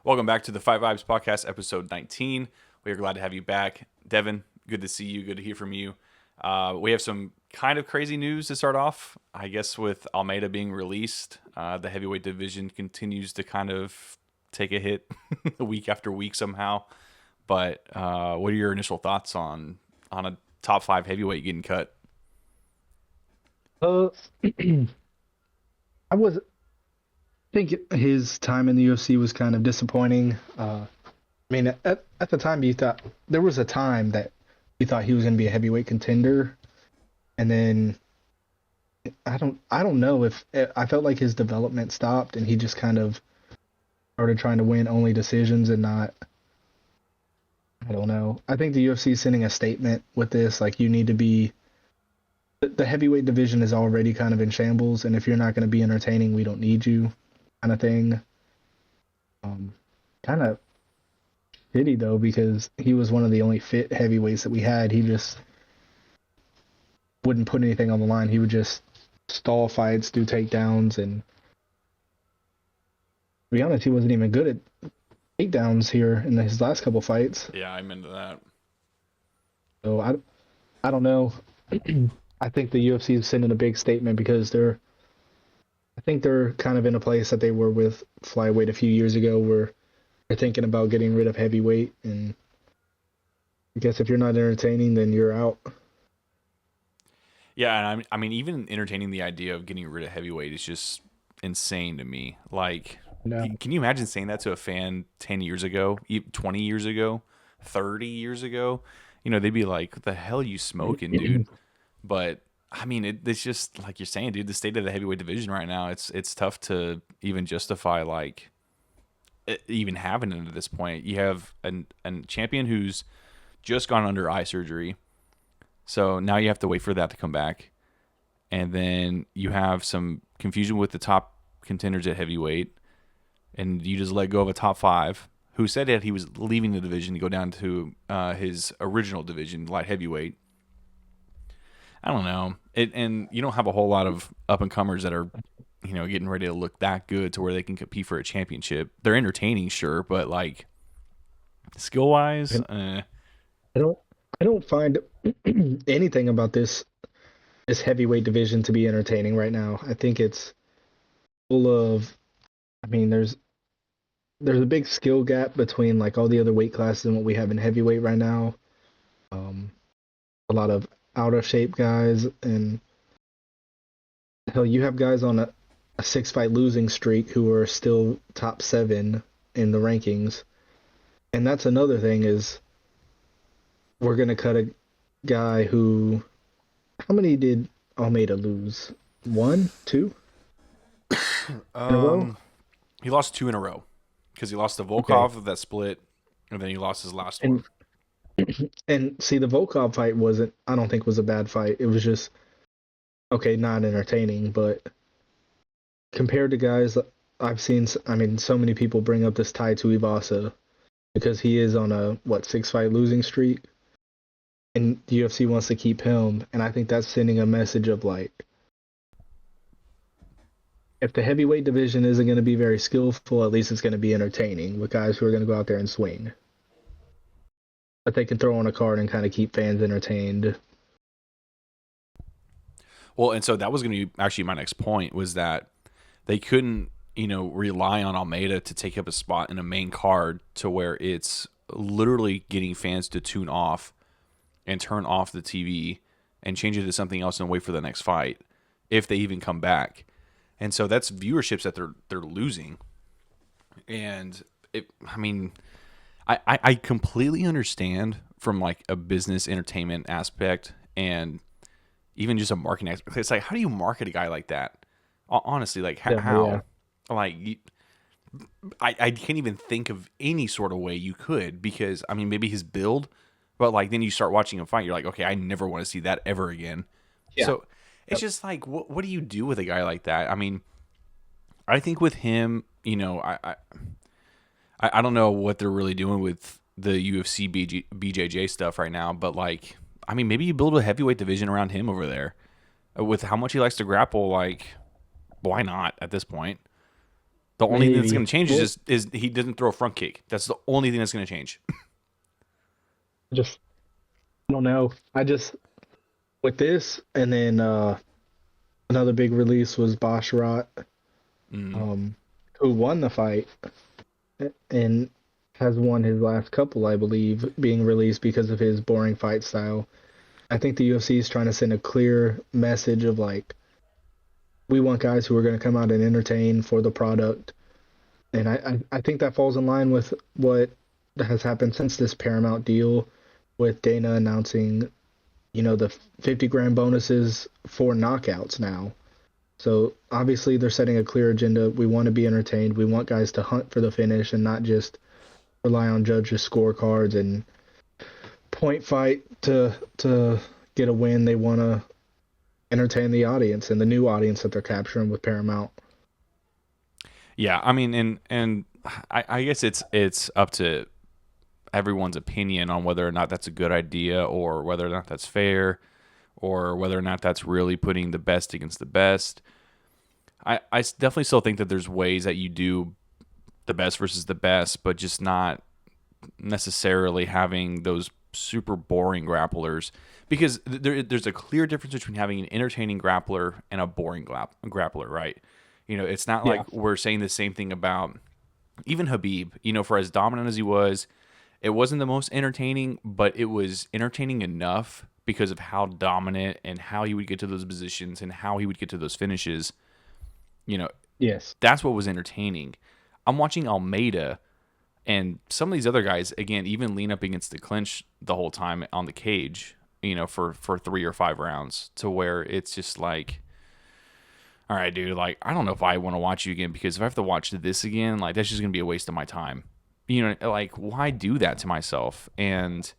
Welcome back to the Five Vibes Podcast, episode 19. We are glad to have you back. Devin, good to see you. Good to hear from you. We have some kind of crazy news to start off. I guess with Almeida being released, the heavyweight division continues to kind of take a hit week after week somehow. But what are your initial thoughts on a top five heavyweight getting cut? Uh, I was think his time in the UFC was kind of disappointing. I mean, at the time, you thought there was a time that you thought he was going to be a heavyweight contender, and then I don't know if I felt like his development stopped, and he just kind of started trying to win only decisions and not. I don't know. I think the UFC is sending a statement with this, like you need to be. The heavyweight division is already kind of in shambles, and if you're not going to be entertaining, we don't need you, kind of thing. Kind of shitty though because he was one of the only fit heavyweights that we had. He just wouldn't put anything on the line. He would just stall fights, do takedowns, and to be honest, he wasn't even good at takedowns here in his last couple fights. Yeah, I'm into that. So I don't know. I think the UFC is sending a big statement because I think they're kind of in a place that they were with flyweight a few years ago where they're thinking about getting rid of heavyweight, and I guess if you're not entertaining, then you're out. Yeah, and I mean, even entertaining the idea of getting rid of heavyweight is just insane to me. Like, No. can you imagine saying that to a fan 10 years ago, 20 years ago, 30 years ago? You know, they'd be like, what the hell are you smoking, dude? But, I mean, it's just like you're saying, dude, the state of the heavyweight division right now, it's tough to even justify, like, even having it at this point. You have a champion who's just gone under eye surgery. So now you have to wait for that to come back. And then you have some confusion with the top contenders at heavyweight. And you just let go of a top five who said that he was leaving the division to go down to his original division, light heavyweight. I don't know. And you don't have a whole lot of up and comers that are, getting ready to look that good to where they can compete for a championship. They're entertaining, sure, but like skill wise, I don't I don't find anything about this heavyweight division to be entertaining right now. I think it's full of I mean there's a big skill gap between like all the other weight classes and what we have in heavyweight right now. Um a lot of out of shape guys, and hell you have guys on a six fight losing streak who are still top seven in the rankings. And that's another thing is we're gonna cut a guy who how many did Almeida lose? One, two in a row? um, he lost two in a row because he lost to Okay. Volkov of that split, and then he lost his last one. And and see the Volkov fight wasn't I don't think was a bad fight. It was just okay, not entertaining, but compared to guys I've seen I mean so many people bring up this Tai Tuivasa because he is on a what six fight losing streak and the UFC wants to keep him, and I think that's sending a message of like if the heavyweight division isn't going to be very skillful, at least it's going to be entertaining with guys who are going to go out there and swing. But they can throw on a card and kind of keep fans entertained. Well, and so that was going to be actually my next point was that they couldn't, rely on Almeida to take up a spot in a main card to where it's literally getting fans to tune off and turn off the TV and change it to something else and wait for the next fight if they even come back. And so that's viewerships that they're losing. And I mean, I completely understand from like a business entertainment aspect and even just a marketing aspect. It's like, how do you market a guy like that? Honestly, like Yeah. how? Like, I can't even think of any sort of way you could because I mean maybe his build, but like then you start watching him fight, you're like, okay, I never want to see that ever again. Yeah. So it's just like, what do you do with a guy like that? I mean, I think with him, I don't know what they're really doing with the UFC BJJ stuff right now, but like, I mean, maybe you build a heavyweight division around him over there with how much he likes to grapple. Like, why not at this point? The only thing that's going maybe. to change is Well, just is he didn't throw a front kick. That's the only thing that's going to change. just I don't know. I just with this, and then another big release was Basharat, Mm. um, who won the fight and has won his last couple, I believe, being released because of his boring fight style. I think the UFC is trying to send a clear message of like, we want guys who are going to come out and entertain for the product. And I think that falls in line with what has happened since this Paramount deal with Dana announcing, the 50 grand bonuses for knockouts now. So obviously they're setting a clear agenda. We want to be entertained. We want guys to hunt for the finish and not just rely on judges' scorecards and point fight to get a win. They want to entertain the audience and the new audience that they're capturing with Paramount. Yeah, I mean, and I guess it's up to everyone's opinion on whether or not that's a good idea, or whether or not that's fair, or whether or not that's really putting the best against the best. I definitely still think that there's ways that you do the best versus the best, but just not necessarily having those super boring grapplers, because there's a clear difference between having an entertaining grappler and a boring grappler, right? It's not Yeah. like we're saying the same thing about even Habib. For as dominant as he was, it wasn't the most entertaining, but it was entertaining enough because of how dominant and how he would get to those positions and how he would get to those finishes. You know, Yes. that's what was entertaining. I'm watching Almeida and some of these other guys, again, even lean up against the clinch the whole time on the cage, for 3 or 5 rounds, to where it's just like, all right, dude, like, I don't know if I want to watch you again, because if I have to watch this again, like, that's just going to be a waste of my time. Like, why do that to myself? And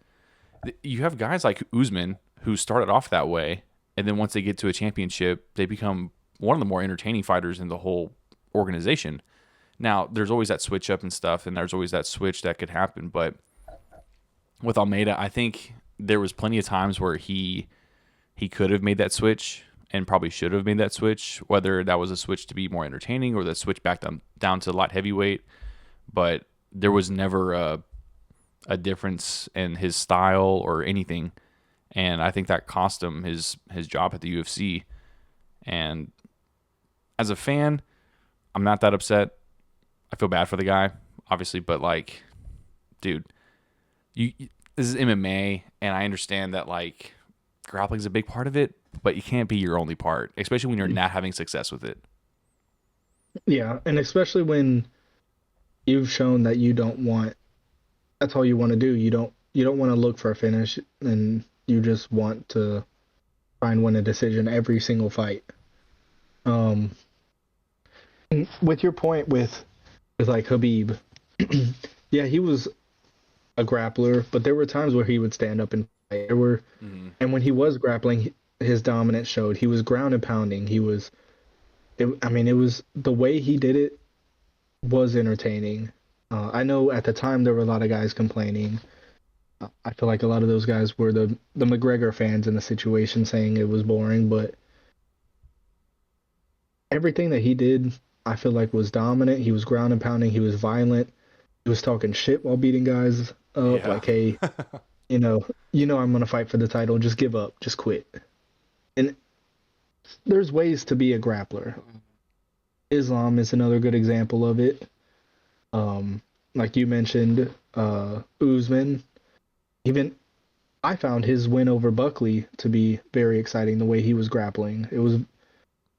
you have guys like Usman who started off that way, and then once they get to a championship, they become one of the more entertaining fighters in the whole organization. Now, there's always that switch up and stuff, and there's always that switch that could happen. But with Almeida, I think there was plenty of times where he could have made that switch and probably should have made that switch, whether that was a switch to be more entertaining or the switch back down to light heavyweight. But there was never a difference in his style or anything, and I think that cost him his job at the UFC. And as a fan, I'm not that upset. I feel bad for the guy, obviously, but like, dude, you this is MMA, and I understand that like grappling's a big part of it, but you can't be your only part, especially when you're not having success with it. Yeah, and especially when you've shown that you don't want that's all you want to do. You don't want to look for a finish and you just want to try and win a decision every single fight. Um with your point with like Habib, yeah, he was a grappler, but there were times where he would stand up and fight. Mm-hmm. And when he was grappling, his dominance showed. He was ground and pounding. I mean, it was the way he did it was entertaining. I know at the time there were a lot of guys complaining. I feel like a lot of those guys were the McGregor fans in the situation saying it was boring, but everything that he did, I feel like was dominant. He was ground and pounding. He was violent. He was talking shit while beating guys up. Yeah. Like, hey, I'm gonna fight for the title. Just give up. Just quit. And there's ways to be a grappler. Islam is another good example of it. Like you mentioned, Usman. Even I found his win over Buckley to be very exciting. The way he was grappling, it was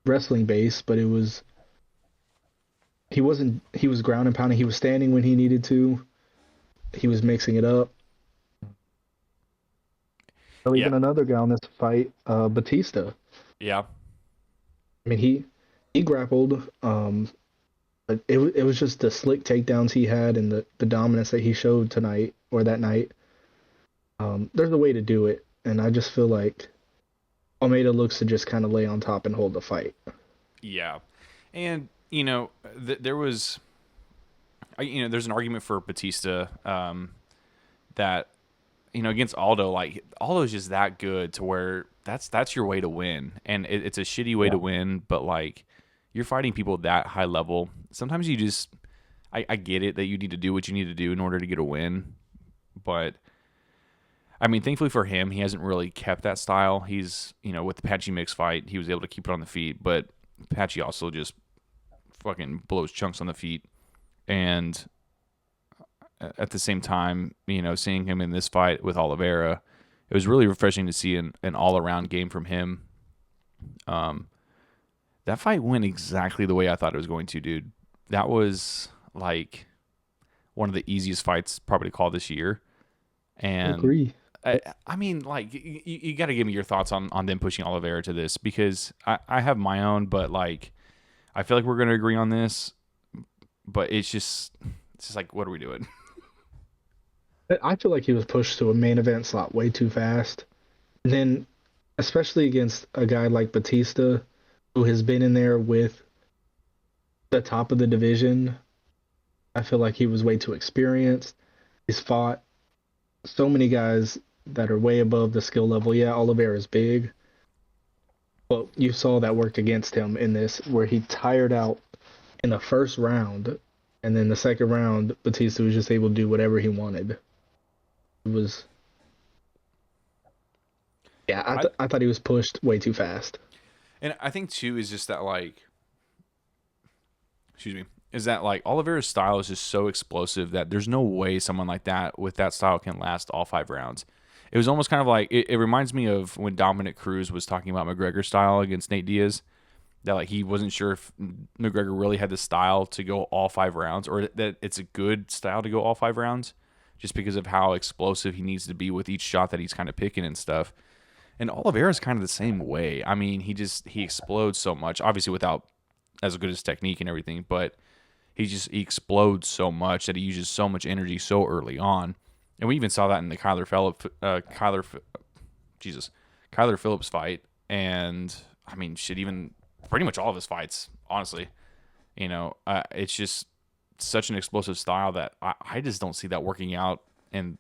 wrestling based, but he wasn't. He was ground and pounding. He was standing when he needed to. He was mixing it up. Or Yeah. even another guy on this fight, Batista. Yeah. I mean, he grappled. But it was just the slick takedowns he had and the dominance that he showed tonight or that night. There's a way to do it, and I just feel like Almeida looks to just kind of lay on top and hold the fight. Yeah. And there was, there's an argument for Batista, that against Aldo, like Aldo's just that good to where that's your way to win, and it's a shitty way Yeah. to win, but like you're fighting people that high level. Sometimes you just, I get it that you need to do what you need to do in order to get a win, but I mean, thankfully for him, he hasn't really kept that style. He's, with the Patchy mix fight, he was able to keep it on the feet, but Patchy also just fucking blows chunks on the feet. And at the same time, seeing him in this fight with Oliveira, it was really refreshing to see an all around game from him. That fight went exactly the way I thought it was going to, dude. That was like one of the easiest fights probably to call this year. I And agree. I mean, like, you got to give me your thoughts on them pushing Oliveira to this, because I have my own, but like, I feel like we're going to agree on this, but it's just like, what are we doing? I feel like he was pushed to a main event slot way too fast. And then, especially against a guy like Batista, who has been in there with the top of the division, I feel like he was way too experienced. He's fought so many guys that are way above the skill level. Yeah, Oliveira is big, but you saw that work against him in this, where he tired out in the first round, and then the second round, Batista was just able to do whatever he wanted. It was, yeah, I I thought he was pushed way too fast. And I think too is just that, like, excuse me, is that like Oliveira's style is just so explosive that there's no way someone like that with that style can last all 5 rounds. It was almost kind of like it reminds me of when Dominic Cruz was talking about McGregor's style against Nate Diaz. That like he wasn't sure if McGregor really had the style to go all 5 rounds, or that it's a good style to go all 5 rounds, just because of how explosive he needs to be with each shot that he's kind of picking and stuff. And Oliveira's kind of the same way. I mean, he explodes so much, obviously without as good as technique and everything, but he explodes so much that he uses so much energy so early on. And we even saw that in the Kyler Phillips fight. And I mean, shit, even pretty much all of his fights, honestly. It's just such an explosive style that I just don't see that working out and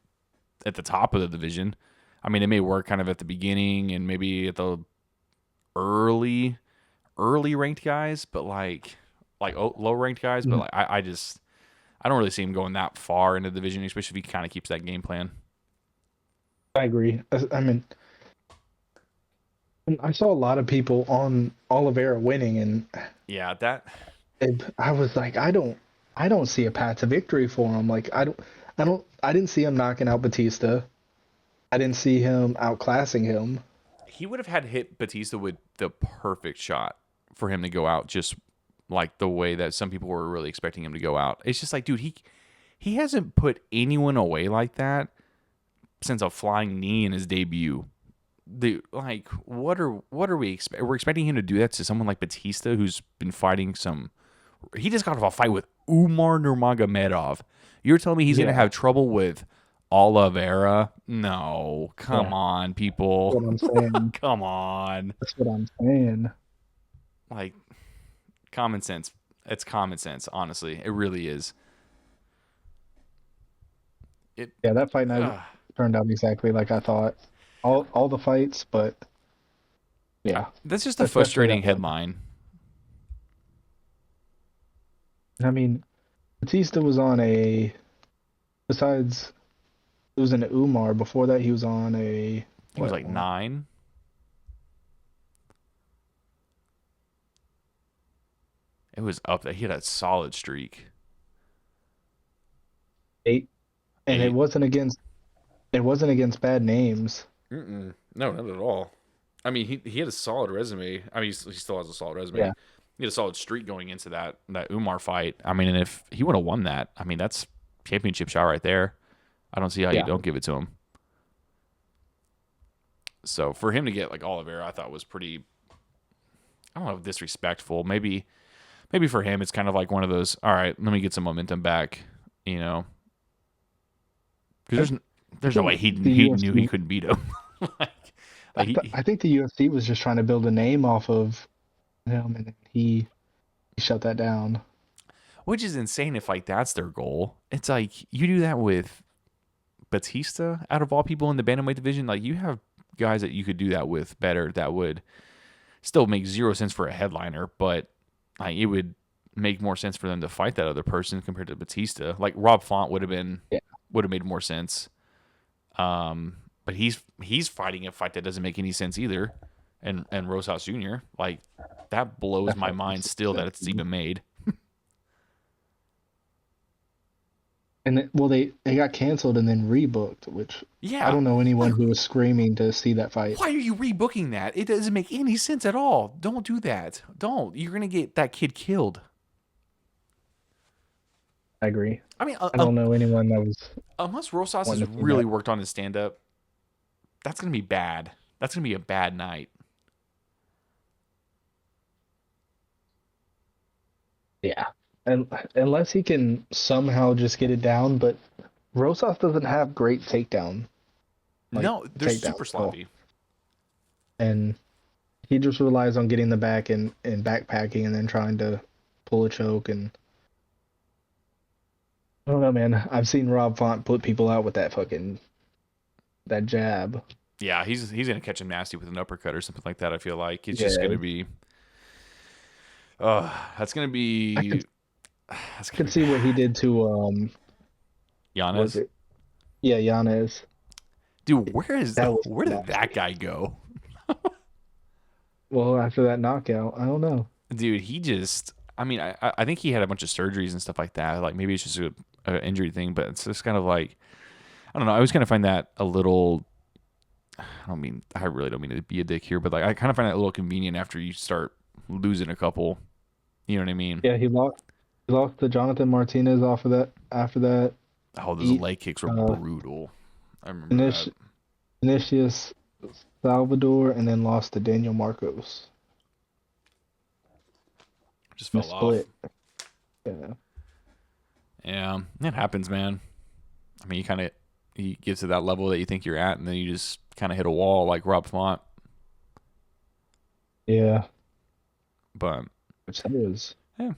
at the top of the division. I mean, it may work kind of at the beginning and maybe at the early ranked guys, but low ranked guys, but Mhm. like I don't really see him going that far in the division, especially if he kind of keeps that game plan. I agree. I mean, I saw a lot of people on Oliveira winning, and Yeah, that I was like, I don't see a path to victory for him. Like, I didn't see him knocking out Batista. I didn't see him outclassing him. he would have had hit Batista with the perfect shot for him to go out, just like the way that some people were really expecting him to go out. It's just like, dude, he hasn't put anyone away like that since a flying knee in his debut. Like, what are we expect? We're expecting him to do that to someone like Batista, who's been fighting some. He just got off a fight with Umar Nurmagomedov. You're telling me he's gonna Yeah, have trouble with Oliveira? No, come yeah. on, That's people, what I'm saying. come on. That's what I'm saying. Like, common sense. It's common sense, honestly. It really is. It. Yeah, that fight night Uh, turned out exactly like I thought. All the fights, but yeah, that's just a especially that frustrating one. headline. I mean, Batista was on a besides losing to Umar before that he was on a He was what like 9. It was up there. He had a solid streak. 8, and 8. it wasn't against bad names. Mm-mm. No, not at all. I mean, he had a solid resume. I mean, he still has a solid resume. Yeah, He had a solid streak going into that Umar fight. I mean, and if he would have won that, I mean, that's championship shot right there. I don't see how you yeah. don't give it to him. So for him to get like Oliveira, I thought was pretty. I don't know, disrespectful. Maybe for him, it's kind of like one of those. All right, let me get some momentum back. You know, I, because I there's no way think the he knew he UFC. couldn't beat him. like like I think the UFC was just trying to build a name off of him, and he shut that down. which is insane if like that's their goal. It's like you do that with Batista out of all people in the bantamweight division. Like you have guys that you could do that with better that would still make zero sense for a headliner, but like it would make more sense for them to fight that other person compared to Batista. Like Rob Font Yeah. would have made more sense. But he's fighting a fight that doesn't make any sense either. And Rosas Jr. Like that blows That's my what mind makes still that sense. it's even made. And well, they got canceled and then rebooked, which I Yeah. don't know anyone Like who was screaming to see that fight. why are you rebooking that? It doesn't make any sense at all. Don't do that. Don't. You're gonna get that kid killed. I agree. I mean, I don't know anyone that was unless Rosas has wanting to see really that. worked on his stand up, that's gonna be bad. That's gonna be a bad night. Yeah. And unless he can somehow just get it down, but Rosas doesn't have great like No, they're takedowns super at all. sloppy. And he just relies on getting the back and backpacking and then trying to pull a choke. And I don't know, man. I've seen Rob Font put people out with that jab. Yeah, he's gonna catch him nasty with an uppercut or something like that. I feel like it's just Yeah, gonna be. That's gonna I be. could That's I gonna could be see what he bad. did to was Giannis, it? Yeah, Yanez. dude, That was where did that nasty. guy go? Well, after that knockout, I don't know. Dude, he just. I mean, I think he had a bunch of surgeries and stuff like that. Like maybe it's just a injury thing, but it's just kind of like I don't know. I always kind of find that a little. I really don't mean to be a dick here, but like I kind of find that a little convenient after you start losing a couple. You know what I mean? Yeah, he lost to Jonathan Martinez off of that after that. Oh, those He leg kicks were uh brutal. I remember that. Initi- Vinicius Salvador and then lost to Daniel Marcos. Just In a fell off. split. Yeah. Yeah, it happens, man. I mean, you get to that level that you think you're at, and then you just kind of hit a wall like Rob Font. Yeah. But Which that was yeah,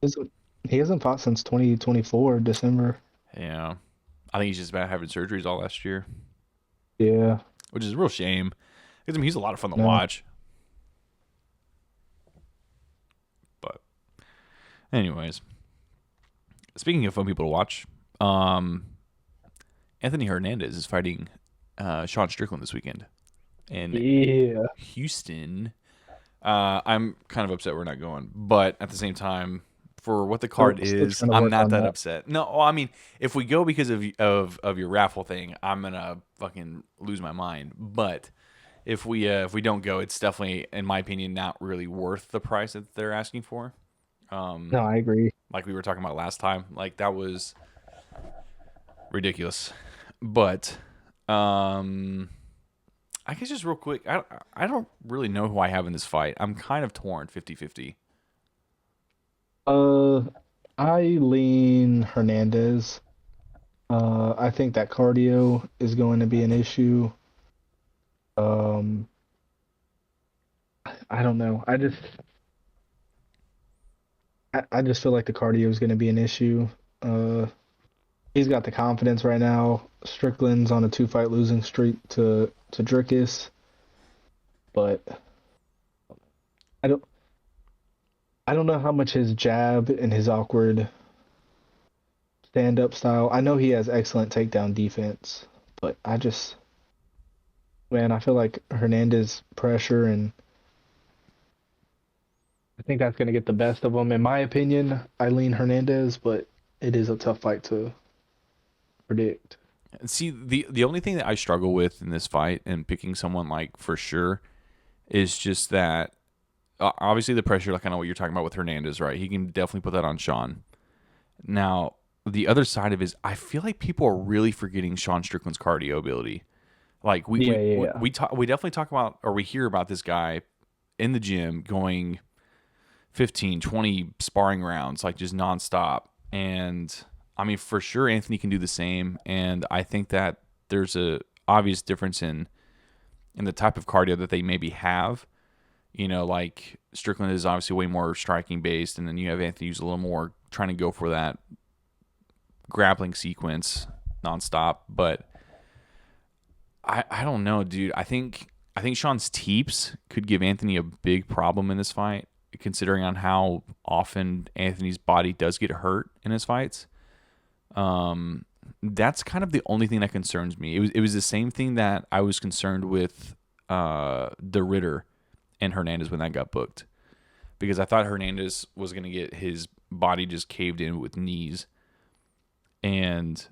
hasn't- he hasn't fought since 2024, December. yeah. I think he's just been having surgeries all last year, Yeah. which is a real shame. Because I mean, he's a lot of fun to No. watch. But anyways, speaking of fun people to watch, um, Anthony Hernandez is fighting Sean Strickland this weekend in Yeah. Houston. I'm kind of upset we're not going, but at the same time, for what the card Still is, trying to I'm work not on that that. upset. No, well, I mean, if we go because of your raffle thing, I'm gonna fucking lose my mind. But if we don't go, it's definitely, in my opinion, not really worth the price that they're asking for. No, I agree. Like we were talking about last time, like that was ridiculous. But I guess just real quick, I don't really know who I have in this fight. I'm kind of torn 50-50. Uh, I lean Hernandez. I think that cardio is going to be an issue. Um, I don't know. I just feel like the cardio is going to be an issue. Uh, he's got the confidence right now. Strickland's on a two-fight losing streak to Drickus, but I don't I don't know how much his jab and his awkward stand-up style. I know he has excellent takedown defense, but man, I feel like Hernandez pressure and I think that's going to get the best of him. In my opinion, I lean Hernandez, but it is a tough fight to predict. See, the only thing that I struggle with in this fight and picking someone like for sure is just that obviously the pressure, like I know what you're talking about with Hernandez, right? He can definitely put that on Sean. Now, the other side of it is I feel like people are really forgetting Sean Strickland's cardio ability. Like Yeah, yeah, yeah. we definitely talk about or we hear about this guy in the gym going 15, 20 sparring rounds like just nonstop. And I mean for sure Anthony can do the same and I think that there's a obvious difference in the type of cardio that they maybe have. You know, like Strickland is obviously way more striking based and then you have Anthony who's a little more trying to go for that grappling sequence nonstop, but I don't know, dude. I think Sean's teeps could give Anthony a big problem in this fight considering on how often Anthony's body does get hurt in his fights. That's kind of the only thing that concerns me. It was the same thing that I was concerned with the Ritter and Hernandez when that got booked, because I thought Hernandez was going to get his body just caved in with knees, and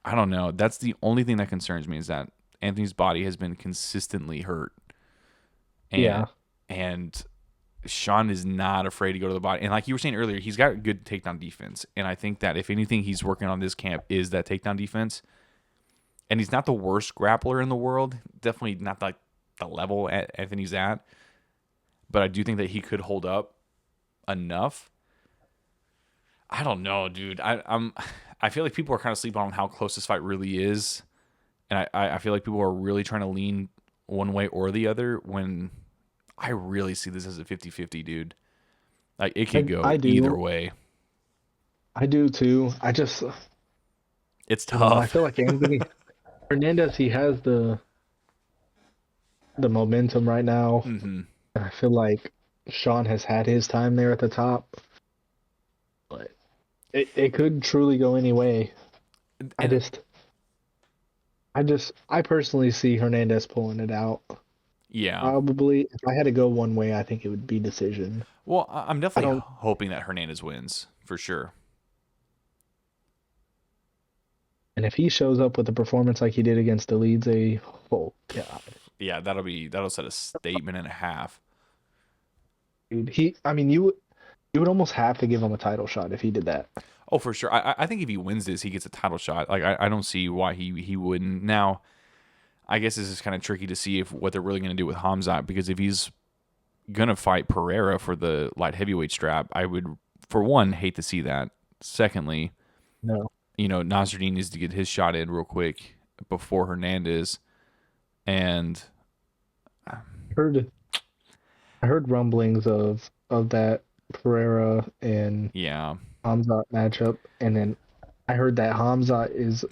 I don't know. That's the only thing that concerns me, is that Anthony's body has been consistently hurt, and Yeah, and Sean is not afraid to go to the body. And like you were saying earlier, he's got good takedown defense. And I think that if anything he's working on this camp is that takedown defense. And he's not the worst grappler in the world. Definitely not like the level Anthony's at. But I do think that he could hold up enough. I don't know, dude. I feel like people are kind of sleeping on how close this fight really is. And I feel like people are really trying to lean one way or the other, when I really see this as a 50-50, dude. Like, it could go I either do. way. I do too. I just, It's I tough. feel like Anthony Hernandez, he has the momentum right now. Hmm. And I feel like Sean has had his time there at the top, but it could truly go any way. I And just, I personally see Hernandez pulling it out. yeah. Probably, if I had to go one way, I think it would be decision. Well, I'm I definitely don't, hoping that Hernandez wins for sure. and if he shows up with a performance like he did against the Leeds, oh god, Yeah, that'll set a statement and a half. dude, I mean, you would almost have to give him a title shot if he did that. Oh, for sure. I think if he wins this, he gets a title shot. Like, I don't see why he wouldn't. Now, I guess this is kind of tricky to see if what they're really going to do with Hamzat, because if he's gonna fight Pereira for the light heavyweight strap, I would, for one, hate to see that. Secondly, No, Nasruddin needs to get his shot in real quick before Hernandez, and heard I heard rumblings of that Pereira and yeah, Hamzat matchup, and then I heard that Hamzat is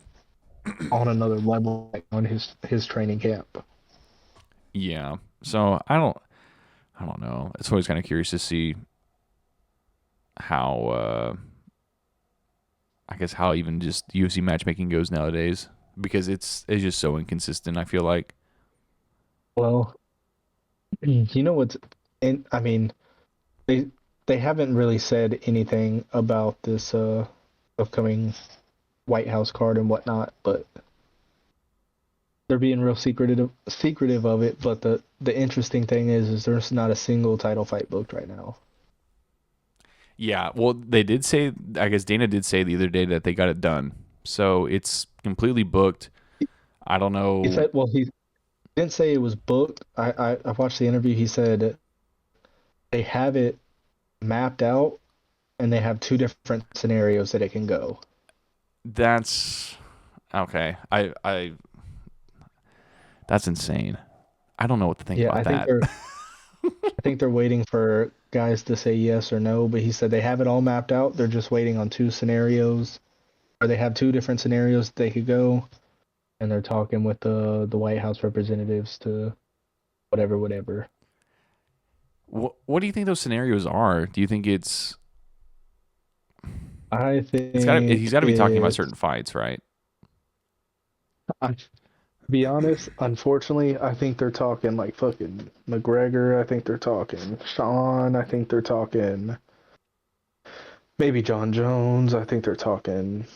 on another level on his training camp. yeah. So I don't know. It's always kind of curious to see how I guess how even just UFC matchmaking goes nowadays, because it's just so inconsistent. I feel like. Well, you know what's, and I mean they they haven't really said anything about this upcoming White House card and whatnot, but they're being real secretive of it. But the interesting thing is there's not a single title fight booked right now. Yeah, well, they did say. I guess Dana did say the other day that they got it done, so it's completely booked. I don't He know. said, well, he didn't say it was booked. I watched the interview. He said they have it mapped out and they have two different scenarios that it can go. That's okay. I that's insane. I don't know what to think Yeah, about that. I think they're waiting for guys to say yes or no, but he said they have it all mapped out. They're just waiting on two scenarios, or they have two different scenarios they could go, and they're talking with the White House representatives to whatever. What do you think those scenarios are? Do you think I it's got to he's think got to be talking about it's certain fights, right? I be honest, unfortunately, I think they're talking like fucking McGregor. I think they're talking Sean. I think they're talking maybe John Jones. I think they're talking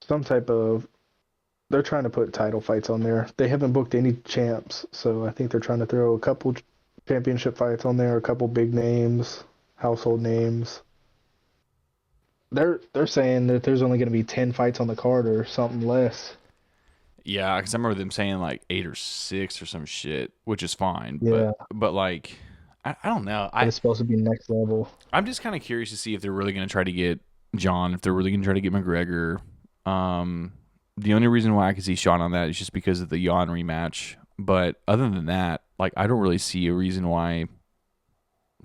some type of. They're trying to put title fights on there. They haven't booked any champs, so I think they're trying to throw a couple championship fights on there, a couple big names, household names. They're saying that there's only going to be 10 fights on the card or something less. Yeah, because I remember them saying like 8 or 6 or some shit, which is fine. But Yeah, like, I don't know. but it's supposed to be next level. I'm just kind of curious to see if they're really going to try to get John, if they're really going to try to get McGregor. Um, the only reason why I can see Sean on that is just because of the Jan rematch. But other than that, like, I don't really see a reason why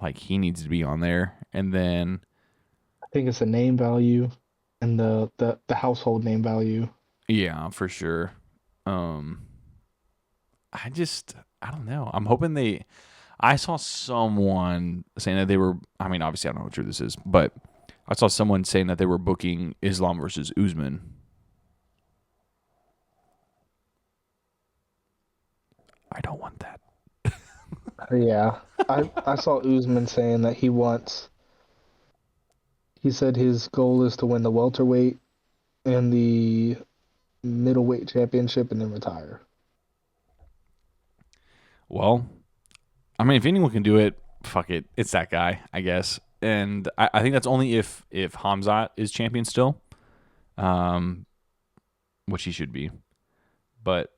like he needs to be on there. And then I think it's the name value and the household name value. yeah, for sure. Um, I don't know. I'm hoping they. I saw someone saying that they were. I mean, obviously, I don't know how true this is, but I saw someone saying that they were booking Islam versus Usman. I don't want that. Yeah, I saw Usman saying that he wants. He said his goal is to win the welterweight and the middleweight championship and then retire. Well, I mean, if anyone can do it, fuck it, it's that guy, I guess. And I think that's only if Hamzat is champion still, um, which he should be. But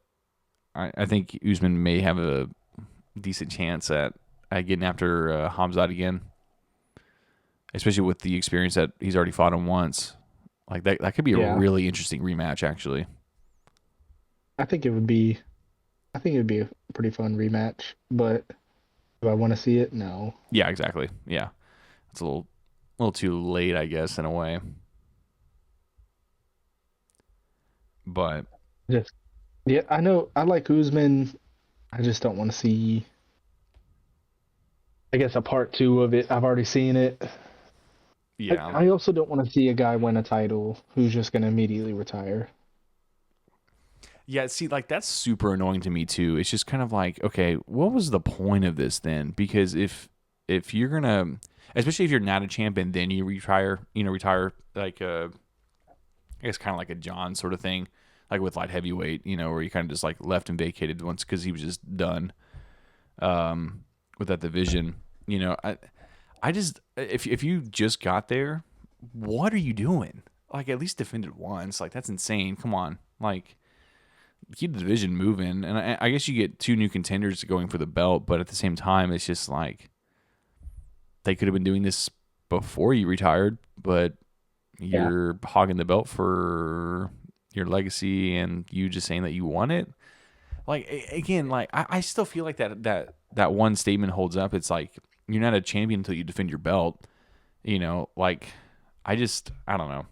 I think Usman may have a decent chance at getting after Hamzat again, especially with the experience that he's already fought him once. Like that could be a Yeah, really interesting rematch, actually. I think it would be. I think it would be a pretty fun rematch. But do I want to see it? No. Yeah, exactly. Yeah, it's a little too late, I guess, in a way. But Just yeah, I know. I like Usman. I just don't want to see. I guess a part two of it. I've already seen it. yeah, I also don't want to see a guy win a title who's just going to immediately retire. yeah. See, like that's super annoying to me too. It's just kind of like, okay, what was the point of this then? Because if you're gonna, especially if you're not a champion, then you retire. Retire like I guess kind of like a John sort of thing, like with light heavyweight. Where you kind of just like left and vacated once because he was just done with that division. I just if you just got there, what are you doing? Like at least defend it once. Like that's insane. Come on, like keep the division moving. And I guess you get two new contenders going for the belt, but at the same time, it's just like they could have been doing this before you retired, but Yeah. you're hogging the belt for your legacy and you just saying that you want it. Like again, like I still feel like that one statement holds up. It's like you're not a champion until you defend your belt. Like I don't know.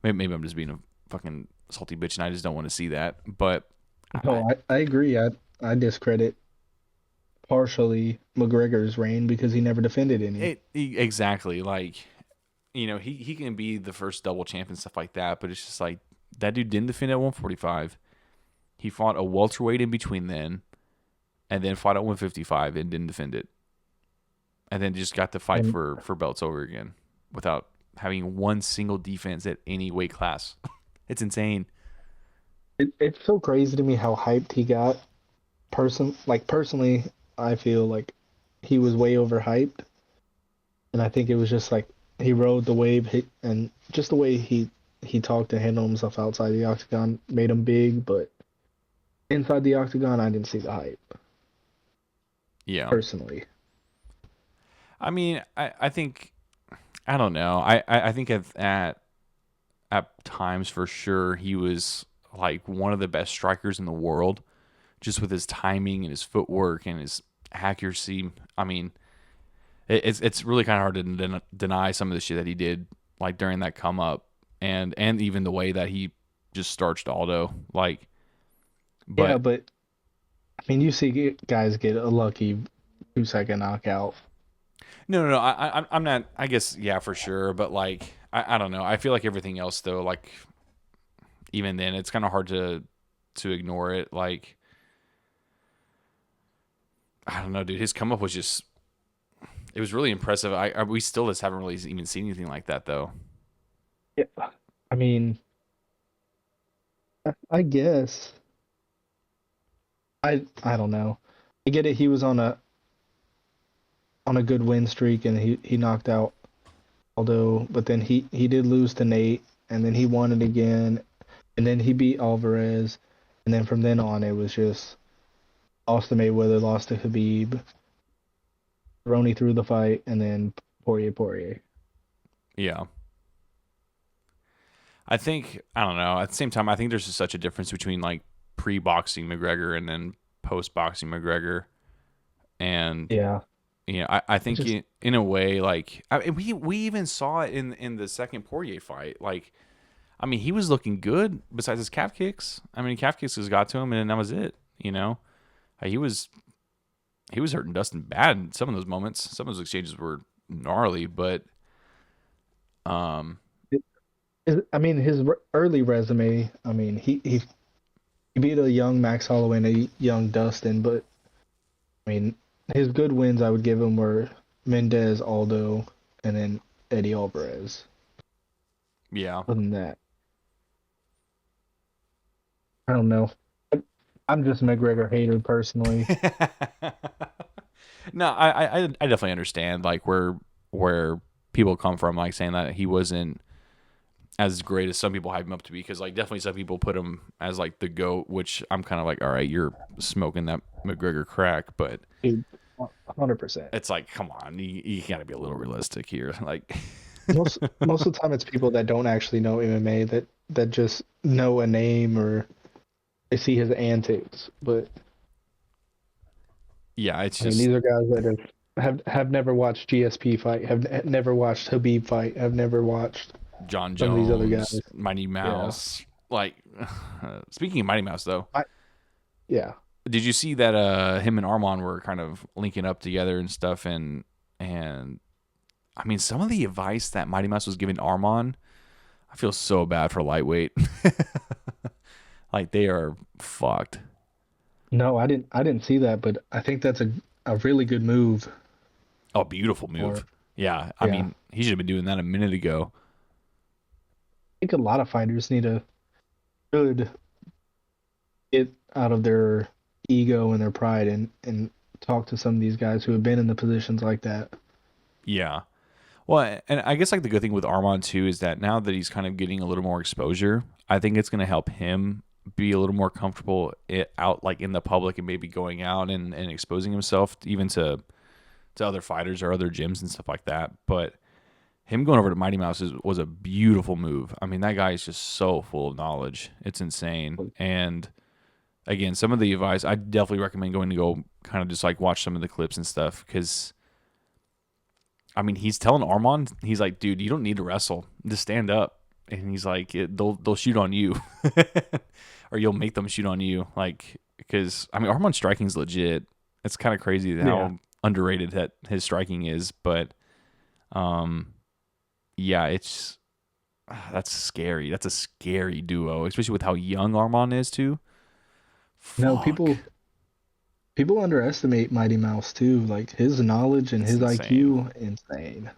Maybe I'm just being a fucking salty bitch and I just don't want to see that. But I, No, I agree. I discredit partially McGregor's reign because he never defended any. exactly like he can be the first double champ and stuff like that, but it's just like that dude didn't defend at 145. He fought a welterweight in between then, and then fought at 155 and didn't defend it, and then just got to fight And for belts over again without having one single defense at any weight class. It's insane. it's so crazy to me how hyped he got. Personally, I feel like he was way overhyped, and I think it was just like he rode the wave, and just the way he talked and handled himself outside the octagon made him big, but inside the octagon, I didn't see the hype Yeah. personally. I mean, I think I don't know. I think at times for sure he was like one of the best strikers in the world, just with his timing and his footwork and his accuracy. I mean, it's really kind of hard to deny some of the shit that he did like during that come up and even the way that he just starched Aldo. Like, Yeah, but but I mean, you see guys get a lucky 2 second knockout. no. I'm not. I guess yeah, for sure. But like, I don't know. I feel like everything else though, like even then, it's kind of hard to ignore it. Like, I don't know, dude. His come up was just it was really impressive. We still just haven't really even seen anything like that though. Yeah, I mean, I guess I don't know. I get it. He was on a good win streak and he knocked out Aldo, but then he did lose to Nate, and then he won it again, and then he beat Alvarez, and then from then on it was just Austin Mayweather lost to Habib, Roney threw the fight, and then Poirier. Yeah. I think I don't know. At the same time, I think there's just such a difference between like pre-boxing McGregor and then post-boxing McGregor, and Yeah, I it think just in a way, like we even saw it in the second Poirier fight. Like, I mean, he was looking good besides his calf kicks. I mean, calf kicks just got to him, and then that was it. He was he was hurting Dustin bad in some of those moments. Some of those exchanges were gnarly, but um, I mean, his early resume. I mean, he beat a young Max Holloway and a young Dustin, but I mean, his good wins I would give him were Mendez, Aldo, and then Eddie Alvarez. yeah. Other than that, I don't know. I'm just a McGregor hater personally. No, I definitely understand like where people come from, like saying that he wasn't as great as some people hype him up to be, because like definitely some people put him as like the GOAT, which I'm kind of like, all right, you're smoking that McGregor crack, but Dude, 100%. it's like, come on, you got to be a little realistic here, like. Most of the time, it's people that don't actually know MMA that just know a name or they see his antics. But Yeah, it's I mean, just these are guys that have never watched GSP fight, have never watched Habib fight, have never watched John some of these other Jones, guys. Mighty Yeah, Mouse. Like, speaking of Mighty Mouse, though, I, yeah. did you see that him and Armand were kind of linking up together and stuff? And I mean, some of the advice that Mighty Mouse was giving Armand, I feel so bad for lightweight. Like they are fucked. No, I didn't see that, but I think that's a really good move. Oh, beautiful Or move. Yeah, I yeah, mean, he should have been doing that a minute ago. I think a lot of fighters need to should get out of their ego and their pride and talk to some of these guys who have been in the positions like that. Yeah. Well, and I guess like the good thing with Armand too is that now that he's kind of getting a little more exposure, I think it's going to help him be a little more comfortable out like in the public and maybe going out and exposing himself even to other fighters or other gyms and stuff like that. But him going over to Mighty Mouse was a beautiful move. I mean, that guy is just so full of knowledge. It's insane. And again, some of the advice I definitely recommend going to go kind of just like watch some of the clips and stuff, because I mean, he's telling Armand, he's like, dude, you don't need to wrestle. Just stand up. And he's like, they'll shoot on you, or you'll make them shoot on you. Like, because I mean, Armand's striking's legit. It's kind of crazy Yeah. how underrated that his striking is. But, yeah, it's that's scary. That's a scary duo, especially with how young Armand is too. No, Fuck, people underestimate Mighty Mouse too. Like his knowledge and it's his insane. IQ, insane.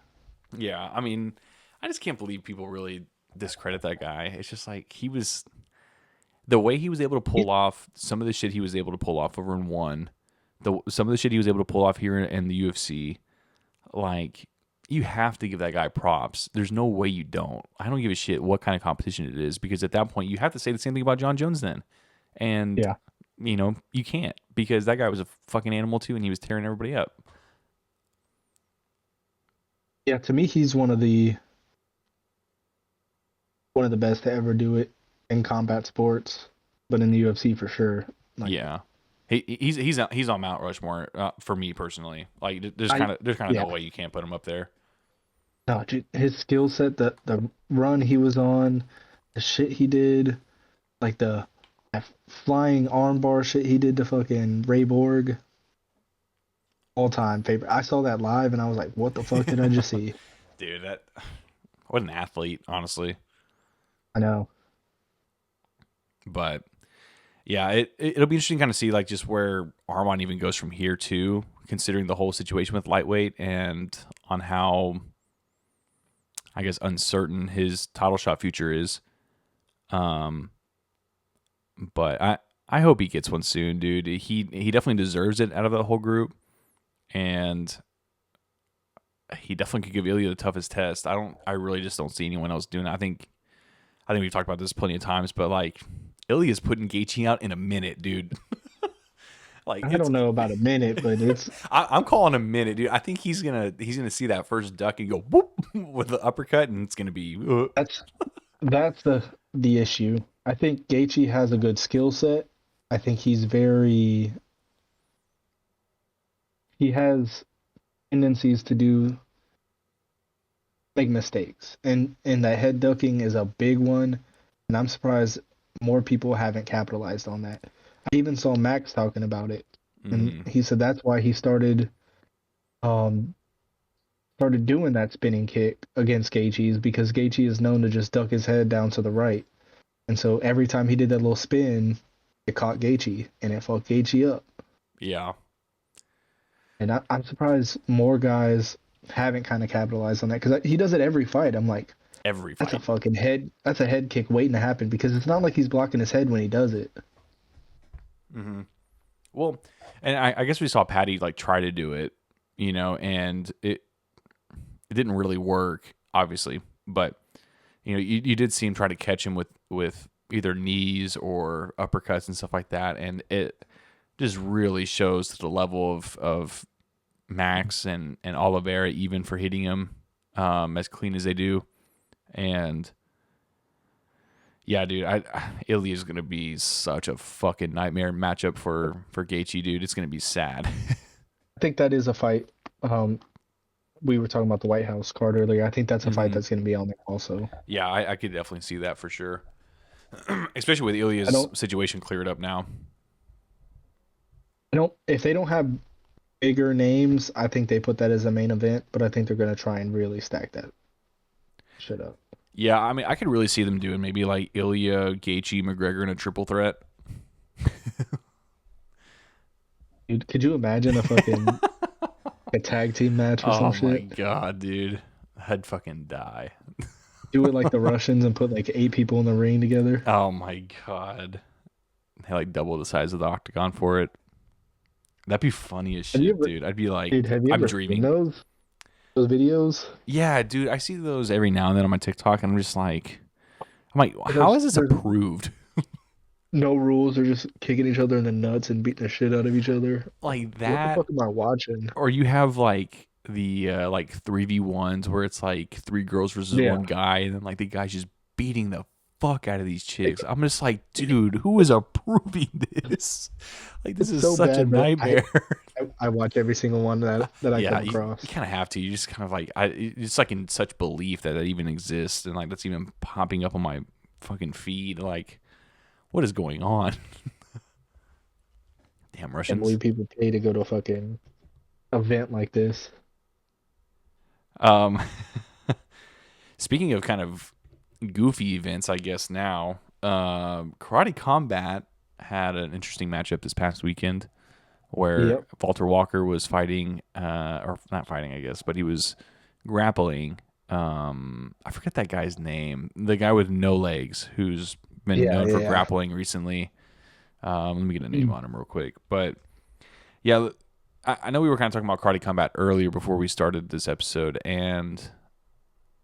Yeah, I mean, I just can't believe people really discredit that guy. It's just like the way he was able to pull off some of the shit he was able to pull off over in one, some of the shit he was able to pull off here in the UFC, like you have to give that guy props. There's no way you don't. I don't give a shit what kind of competition it is, because at that point you have to say the same thing about John Jones then. And Yeah. you can't, because that guy was a fucking animal too and he was tearing everybody up. Yeah, to me he's one of the best to ever do it in combat sports, but in the UFC for sure. Like Yeah. He's on Mount Rushmore for me personally. Like I there's kind of yeah, no way you can't put him up there. no, his skill set, the run he was on, the shit he did, like the that flying armbar shit he did to fucking Ray Borg, all time favorite. I saw that live and I was like, what the fuck did I just see? Dude, that what an athlete, honestly. I know. But yeah, it'll be interesting kind of see like just where Armand even goes from here too, considering the whole situation with lightweight and on how I guess uncertain his title shot future is. Um, but I hope he gets one soon, dude. He definitely deserves it out of the whole group, and he definitely could give Ilya the toughest test. I really just don't see anyone else doing it. I think we've talked about this plenty of times, but like Ilya's putting Gaethje out in a minute, dude. Like I it's don't know about a minute, but it's I'm calling a minute, dude. I think he's gonna see that first duck and go whoop with the uppercut, and it's gonna be that's that's the issue. I think Gaethje has a good skill set. I think he has tendencies to do make mistakes, and that head ducking is a big one, and I'm surprised more people haven't capitalized on that. I even saw Max talking about it. and Mm-hmm. he said that's why he um started doing that spinning kick against Gaethje, is because Gaethje is known to just duck his head down to the right, and so every time he did that little spin, it caught Gaethje and it fucked Gaethje up. Yeah. And I'm surprised more guys haven't kind of capitalized on that because he does it every fight. I'm like, Every that's a fight. fucking head. That's a head kick waiting to happen because it's not like he's blocking his head when he does it. Mm-hmm. Well, and I guess we saw Patty like try to do it, and it didn't really work, obviously. But you did see him try to catch him with either knees or uppercuts and stuff like that, and it just really shows to the level of Max and Oliveira, even for hitting him as clean as they do. And yeah, dude, Ilya is gonna be such a fucking nightmare matchup for Gaethje, dude. It's gonna be sad. I think that is a fight. Um, we were talking about the White House card earlier. I think that's a fight Hmm. that's going to be on there also. Yeah, I could definitely see that for sure, especially with I Ilya's don't, situation cleared up now. I don't. If they don't have bigger names, I think they put that as a main event. But I think they're going to try and really stack that shit up. Yeah, I mean, I could really see them doing maybe like Ilya, Gaethje, McGregor in a triple threat. Dude, could you imagine a tag team match or some Oh my shit? god, dude, I'd fucking die. Do it like the Russians and put like 8 people in the ring together. Oh my god, they like double the size of the octagon for it. That'd be funny as Have you shit, ever, dude. I'd be like, dude? Have you I'm ever seen dreaming. those videos? Yeah, dude, I see those every now and then on my TikTok, and I'm like, how is this There's approved? no rules. They're just kicking each other in the nuts and beating the shit out of each other. Like What the that, fuck am I watching? or you have like the like 3v1s where it's like three girls versus Yeah, one guy, and then like the guy's just beating the fuck out of these chicks. I'm just like, dude, who is approving this? Like, this it's is so such a bad, but nightmare. I watch every single one that I Yeah, come you across. kind of have to. You just kind of like, it's like in such belief that even exists, and like that's even popping up on my fucking feed. Like, what is going on? Damn Can't Russians. believe people pay to go to a fucking event like this. Um, Speaking of kind of goofy events, I guess now, Karate Combat had an interesting matchup this past weekend where Yep. Walter Walker was fighting, or not fighting, I guess, but he was grappling. I forget that guy's name. The guy with no legs, who's been Yeah, known for yeah, grappling recently. Let me get a name yeah. on him real quick. But yeah, I know we were kind of talking about Karate Combat earlier before we started this episode, and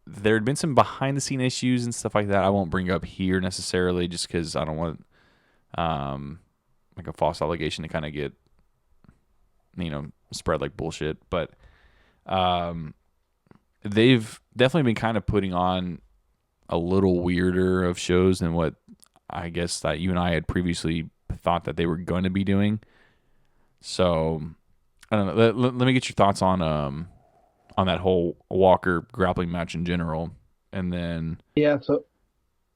there had been some behind the scene issues and stuff like that. I won't bring up here necessarily, just because I don't want like a false allegation to kind of get spread like bullshit. But um, they've definitely been kind of putting on a little weirder of shows than what I guess that you and I had previously thought that they were going to be doing. So I don't know. Let me get your thoughts on that whole Walker grappling match in general, and then Yeah, so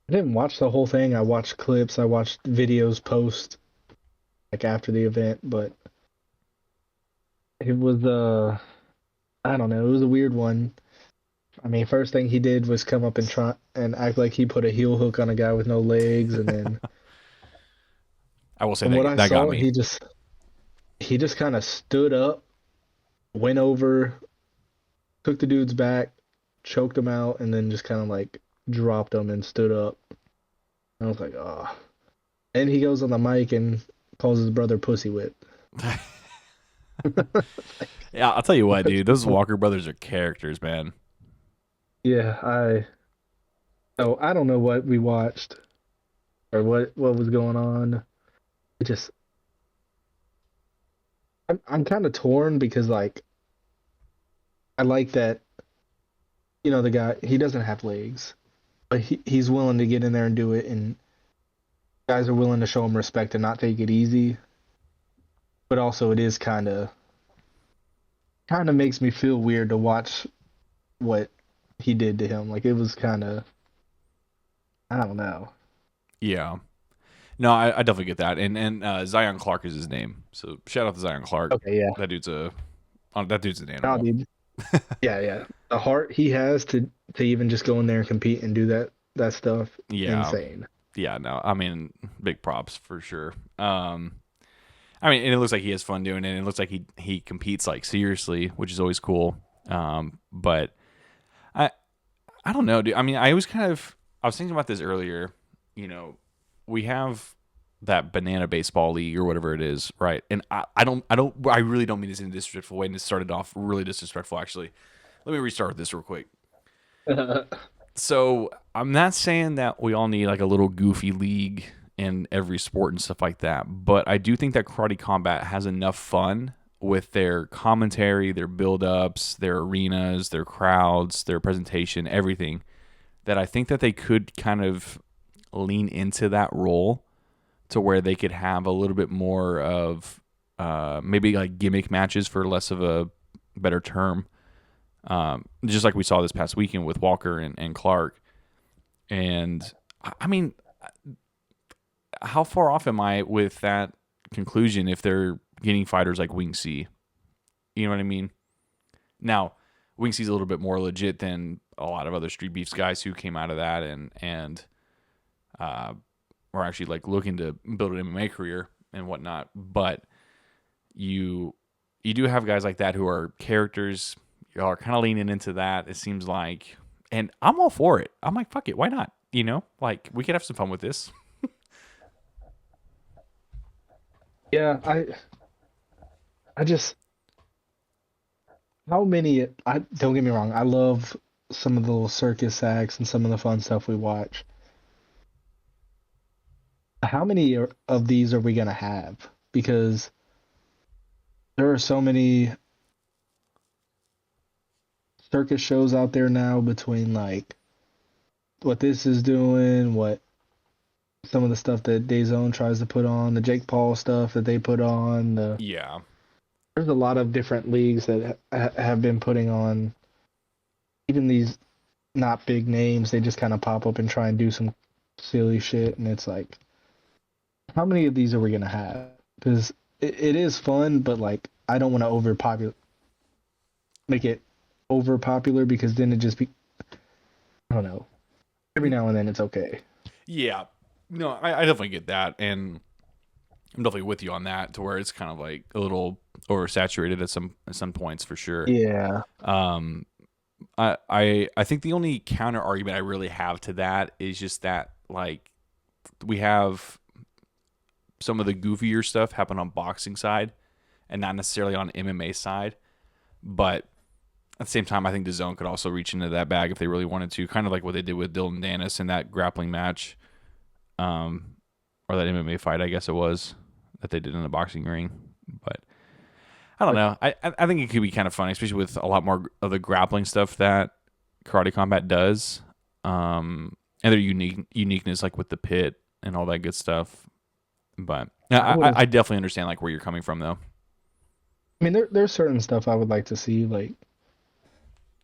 I didn't watch the whole thing. I watched clips, I watched videos post like after the event, but it was I don't know, it was a weird one. I mean, first thing he did was come up and try and act like he put a heel hook on a guy with no legs, and then I will say from what that I that got saw, me. he just kind of stood up, went over, took the dude's back, choked him out, and then just kind of like dropped him and stood up. And I was like, oh. And he goes on the mic and calls his brother Pussy Whip. Yeah, I'll tell you what, What's dude. Those Walker brothers are characters, man. Yeah, I don't know what we watched or what was going on. It just I'm kind of torn because like I like that the guy he doesn't have legs, but he's willing to get in there and do it, and guys are willing to show him respect and not take it easy. But also it is kind of makes me feel weird to watch what he did to him. Like it was kind of I don't know. Yeah. No, I definitely get that, and Zion Clark is his name. So shout out to Zion Clark. Okay, yeah. That dude's an No, animal. dude. Yeah, yeah. The heart he has to even just go in there and compete and do that stuff, Yeah, insane. yeah. No, I mean, big props for sure. I mean, and it looks like he has fun doing it. And it looks like he competes like seriously, which is always cool. But I I don't know, dude. I mean, I was thinking about this earlier. You know, we have that banana baseball league or whatever it is, right? And I really don't mean this in a disrespectful way. And this started off really disrespectful, actually. Let me restart with this real quick. So I'm not saying that we all need like a little goofy league in every sport and stuff like that, but I do think that Karate Combat has enough fun with their commentary, their build-ups, their arenas, their crowds, their presentation, everything, that I think that they could kind of lean into that role to where they could have a little bit more of maybe like gimmick matches, for less of a better term, just like we saw this past weekend with Walker and Clark. And I mean, how far off am I with that conclusion if they're getting fighters like Wing C? You know what I mean? Now, Wing C's a little bit more legit than a lot of other Street Beefs guys who came out of that and uh, were actually like looking to build an MMA career and whatnot. But you you do have guys like that who are characters. You are kind of leaning into that. It seems like, and I'm all for it. I'm like, fuck it, why not? You know, like we could have some fun with this. Yeah, I just how many I don't get me wrong, I love some of the little circus acts and some of the fun stuff we watch. How many of these are we gonna have? Because there are so many circus shows out there now between like what this is doing, what some of the stuff that DAZN tries to put on, the Jake Paul stuff that they put on. Yeah, There's a lot of different leagues that have been putting on even these not big names. They just kind of pop up and try and do some silly shit, and it's like, how many of these are we gonna have? Because it is fun, but like I don't want to make it over popular because then it just be I don't know. Every now and then it's okay. yeah. No, I definitely get that, and I'm definitely with you on that. To where it's kind of like a little oversaturated at some points for sure. Yeah. Um, I think the only counter argument I really have to that is just that like we have some of the goofier stuff happen on boxing side and not necessarily on MMA side. But at the same time, I think the zone could also reach into that bag if they really wanted to, kind of like what they did with Dylan Dennis in that grappling match, um, or that MMA fight, I guess it was, that they did in the boxing ring. But I don't But know. I think it could be kind of funny, especially with a lot more of the grappling stuff that Karate Combat does, and their uniqueness, like with the pit and all that good stuff. But I would have I definitely understand like where you're coming from, though. I mean there's certain stuff I would like to see, like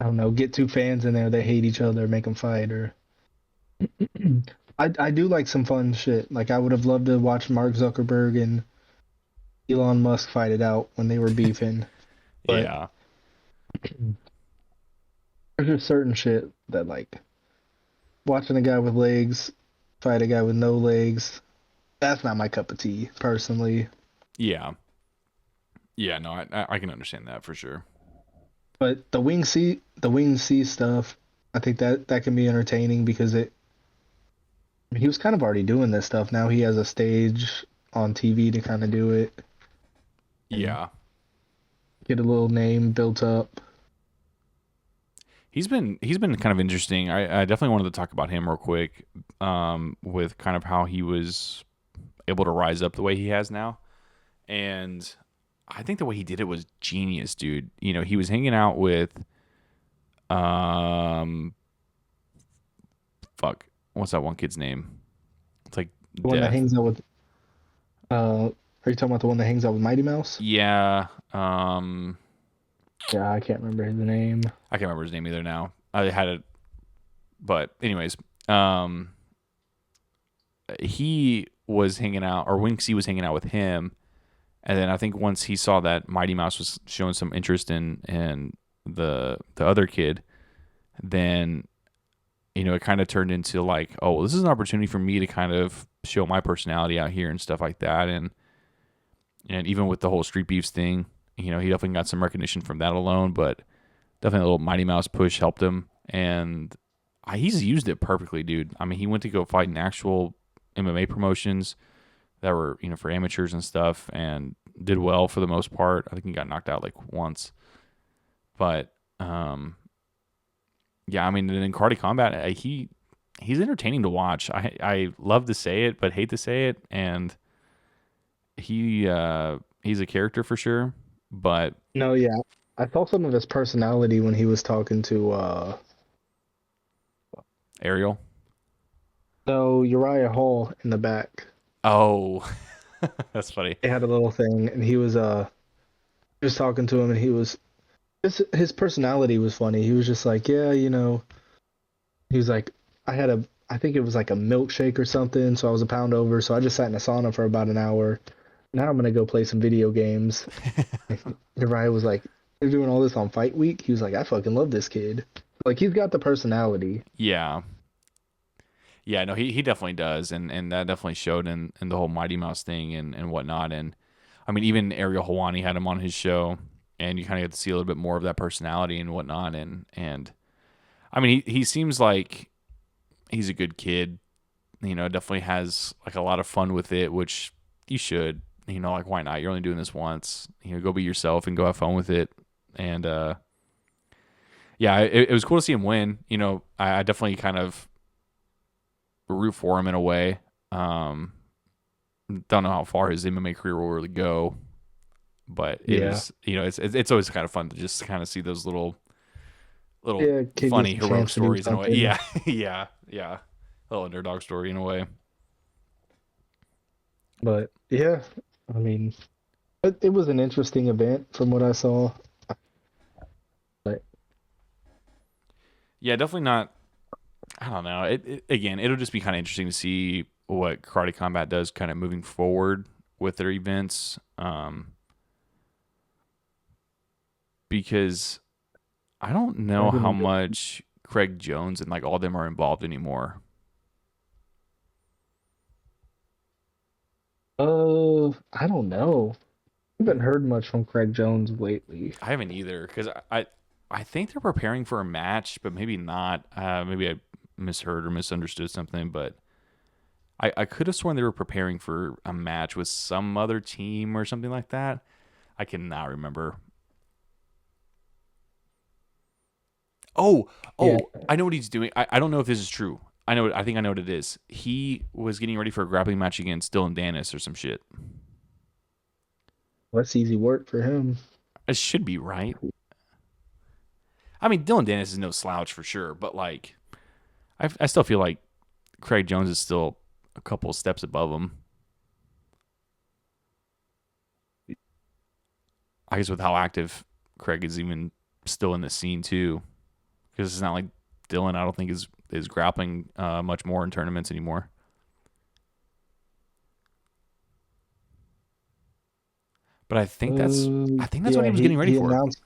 I don't know, get two fans in there that hate each other, make them fight, or I do like some fun shit. Like I would have loved to watch Mark Zuckerberg and Elon Musk fight it out when they were beefing. But Yeah, there's just certain shit that like watching a guy with legs fight a guy with no legs. That's not my cup of tea, personally. yeah, yeah. No, I can understand that for sure. But the wing C stuff, I think that can be entertaining because he was kind of already doing this stuff. Now he has a stage on TV to kind of do it and Yeah, get a little name built up. he's been kind of interesting. I definitely wanted to talk about him real quick, with kind of how he was able to rise up the way he has now, and I think the way he did it was genius, dude. You know, he was hanging out with um, fuck, what's that one kid's name? It's like The one that Death. hangs out with are you talking about the one that hangs out with Mighty Mouse? Yeah. Yeah, I can't remember his name. I can't remember his name either now. I had it, but anyways, um, he was hanging out, or Winksy was hanging out with him, and then I think once he saw that Mighty Mouse was showing some interest in the other kid, then it kind of turned into like, oh, well, this is an opportunity for me to kind of show my personality out here and stuff like that, and even with the whole Street Beefs thing, he definitely got some recognition from that alone, but definitely a little Mighty Mouse push helped him, and he's used it perfectly, dude. I mean, he went to go fight in actual MMA promotions that were, for amateurs and stuff, and did well for the most part. I think he got knocked out like once, but yeah, I mean, in Karate Combat, he's entertaining to watch. I love to say it, but hate to say it, and he's a character for sure. But No, yeah. I saw some of his personality when he was talking to Ariel, no, Uriah Hall in the back. oh, that's funny. They had a little thing, and he was talking to him, and his personality was funny. He was just like, yeah, he was like, I think it was like a milkshake or something, so I was a pound over, so I just sat in a sauna for about an hour. Now I'm gonna go play some video games. Uriah was like, "You're doing all this on Fight Week?" He was like, "I fucking love this kid. Like, he's got the personality." Yeah, yeah, no, he definitely does, and that definitely showed in the whole Mighty Mouse thing and whatnot. And I mean, even Ariel Helwani had him on his show, and you kind of get to see a little bit more of that personality and whatnot. And I mean, he seems like he's a good kid. Definitely has like a lot of fun with it, which you should. Like why not? You're only doing this once. Go be yourself and go have fun with it. And yeah, it was cool to see him win. I definitely kind of root for him in a way. Don't know how far his MMA career will really go, but it Yeah. was it's always kind of fun to just kind of see those little Yeah, kid gets funny a heroic chance to do stories in a way. something. Yeah, yeah, little underdog story in a way. But yeah, I mean, it was an interesting event from what I saw. But Yeah, definitely not. I don't know. Again, it'll just be kind of interesting to see what Karate Combat does, kind of moving forward with their events, because I don't know probably how gonna go. much Craig Jones and like all them are involved anymore. I don't know. I haven't heard much from Craig Jones lately. I haven't either because I think they're preparing for a match, but maybe not. Maybe I misheard or misunderstood something, but I could have sworn they were preparing for a match with some other team or something like that. I cannot remember. Oh, Yeah, I know what he's doing. I don't know if this is true. I think I know what it is. He was getting ready for a grappling match against Dylan Dennis or some shit. that's easy work for him. It should be right. I mean, Dylan Dennis is no slouch for sure, but like, I still feel like Craig Jones is still a couple of steps above him. I guess with how active Craig is even still in the scene too, because it's not like Dylan. I don't think is grappling much more in tournaments anymore. But I think that's what he Yeah, was getting ready he for. announced.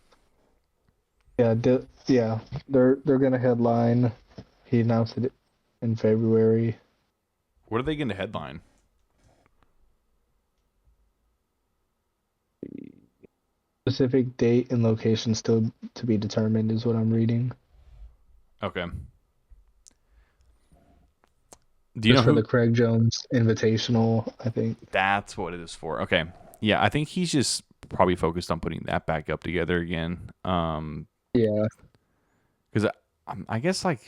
Yeah, yeah, they're gonna headline. He announced it in February. What are they going to headline? Specific date and location still to be determined is what I'm reading. Okay. Do you know Just for who? the Craig Jones Invitational, I think. That's what it is for. Okay. Yeah, I think he's just probably focused on putting that back up together again. Yeah. Because I guess like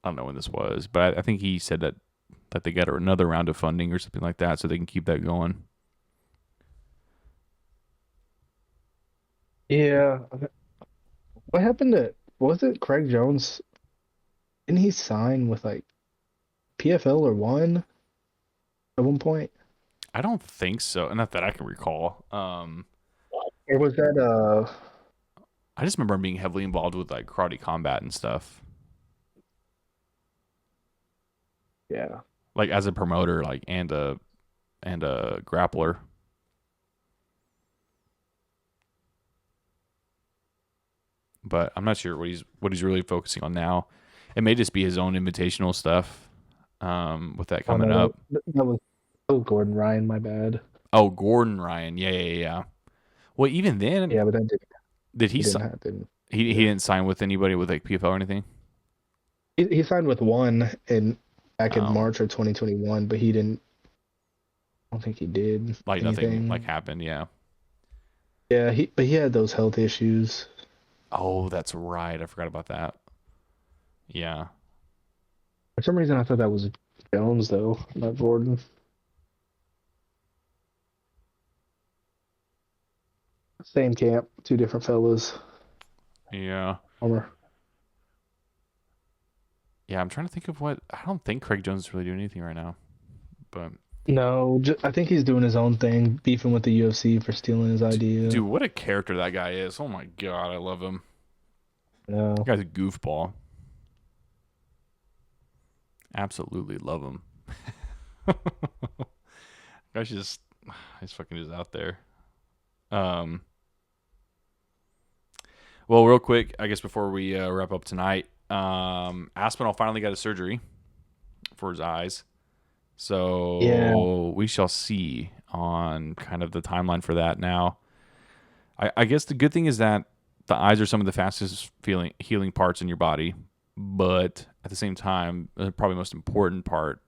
I don't know when this was, but I think he said that they got another round of funding or something like that, so they can keep that going. Yeah. What happened to was it Craig Jones? Didn't he sign with like PFL or one at one point? I don't think so, not that I can recall. Or was that I just remember him being heavily involved with like karate combat and stuff, yeah. like as a promoter, like and a grappler. But I'm not sure what he's really focusing on now. It may just be his own invitational stuff. With that Oh coming no, up. that was Gordon Ryan. My bad. Oh, Gordon Ryan. Yeah, yeah, yeah. Well, even then, Yeah, but that did he didn't happen. he Yeah. didn't sign with anybody with like PFL or anything? He signed with one back in Oh, March of 2021, but he didn't. I don't think he did like nothing like anything. happened. Yeah. Yeah, he had those health issues. Oh, that's right. I forgot about that. Yeah. For some reason, I thought that was Jones though, not Gordon. Same camp, two different fellas. Yeah. Bummer. Yeah, I'm trying to think of what. I don't think Craig Jones is really doing anything right now. But No, I think he's doing his own thing, beefing with the UFC for stealing his idea. dude, what a character that guy is. Oh my god, I love him. That No, guy's a goofball. Absolutely love him. Guy's just he's fucking just out there. Um well, real quick, I guess before we wrap up tonight, Aspinall finally got a surgery for his eyes. yeah, So we shall see on kind of the timeline for that now. I guess the good thing is that the eyes are some of the fastest healing parts in your body, but at the same time, probably most important part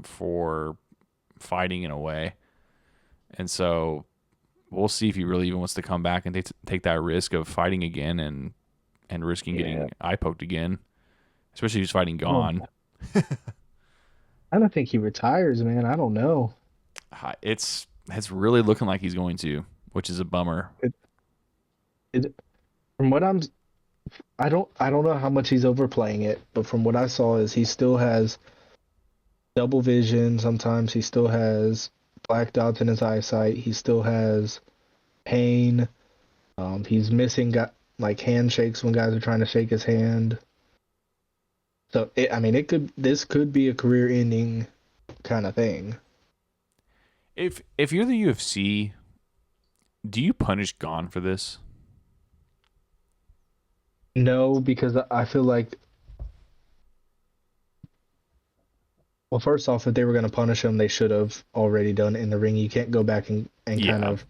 for fighting in a way. And so we'll see if he really even wants to come back and take that risk of fighting again and risking yeah. getting eye poked again, especially if he's fighting I don't, Gone. I don't think he retires, man. I don't know. It's really looking like he's going to, which is a bummer. It, it from what I don't know how much he's overplaying it, but from what I saw is he still has double vision. Sometimes he still has black dots in his eyesight. He still has pain. He's missing like handshakes when guys are trying to shake his hand. So I mean, this could be a career-ending kind of thing. If you're the UFC, do you punish Gone for this? No, because I feel like, well, first off, if they were going to punish him, they should have already done it in the ring. You can't go back and kind Yeah. of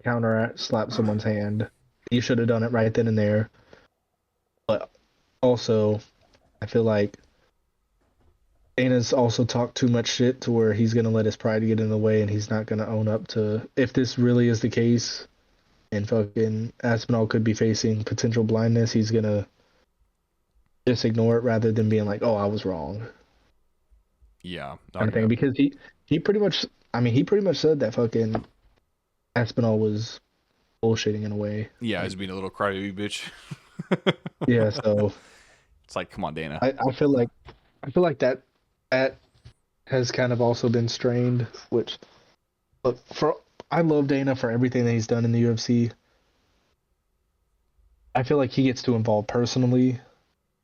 counter slap someone's hand. You should have done it right then and there. But also, I feel like Dana's also talked too much shit to where he's gonna let his pride get in the way, and he's not gonna own up to if this really is the case. And fucking Aspinall could be facing potential blindness. He's gonna just ignore it rather than being like, "Oh, I was wrong," Yeah. kind of thing. Okay. Because he pretty much, I mean, he pretty much said that fucking Aspinall was bullshitting in a way. Yeah, Like, he's being a little crybaby bitch. yeah. So It's like, come on, Dana. I feel like that has kind of also been strained. Which look for I love Dana for everything that he's done in the UFC. I feel like he gets too involved personally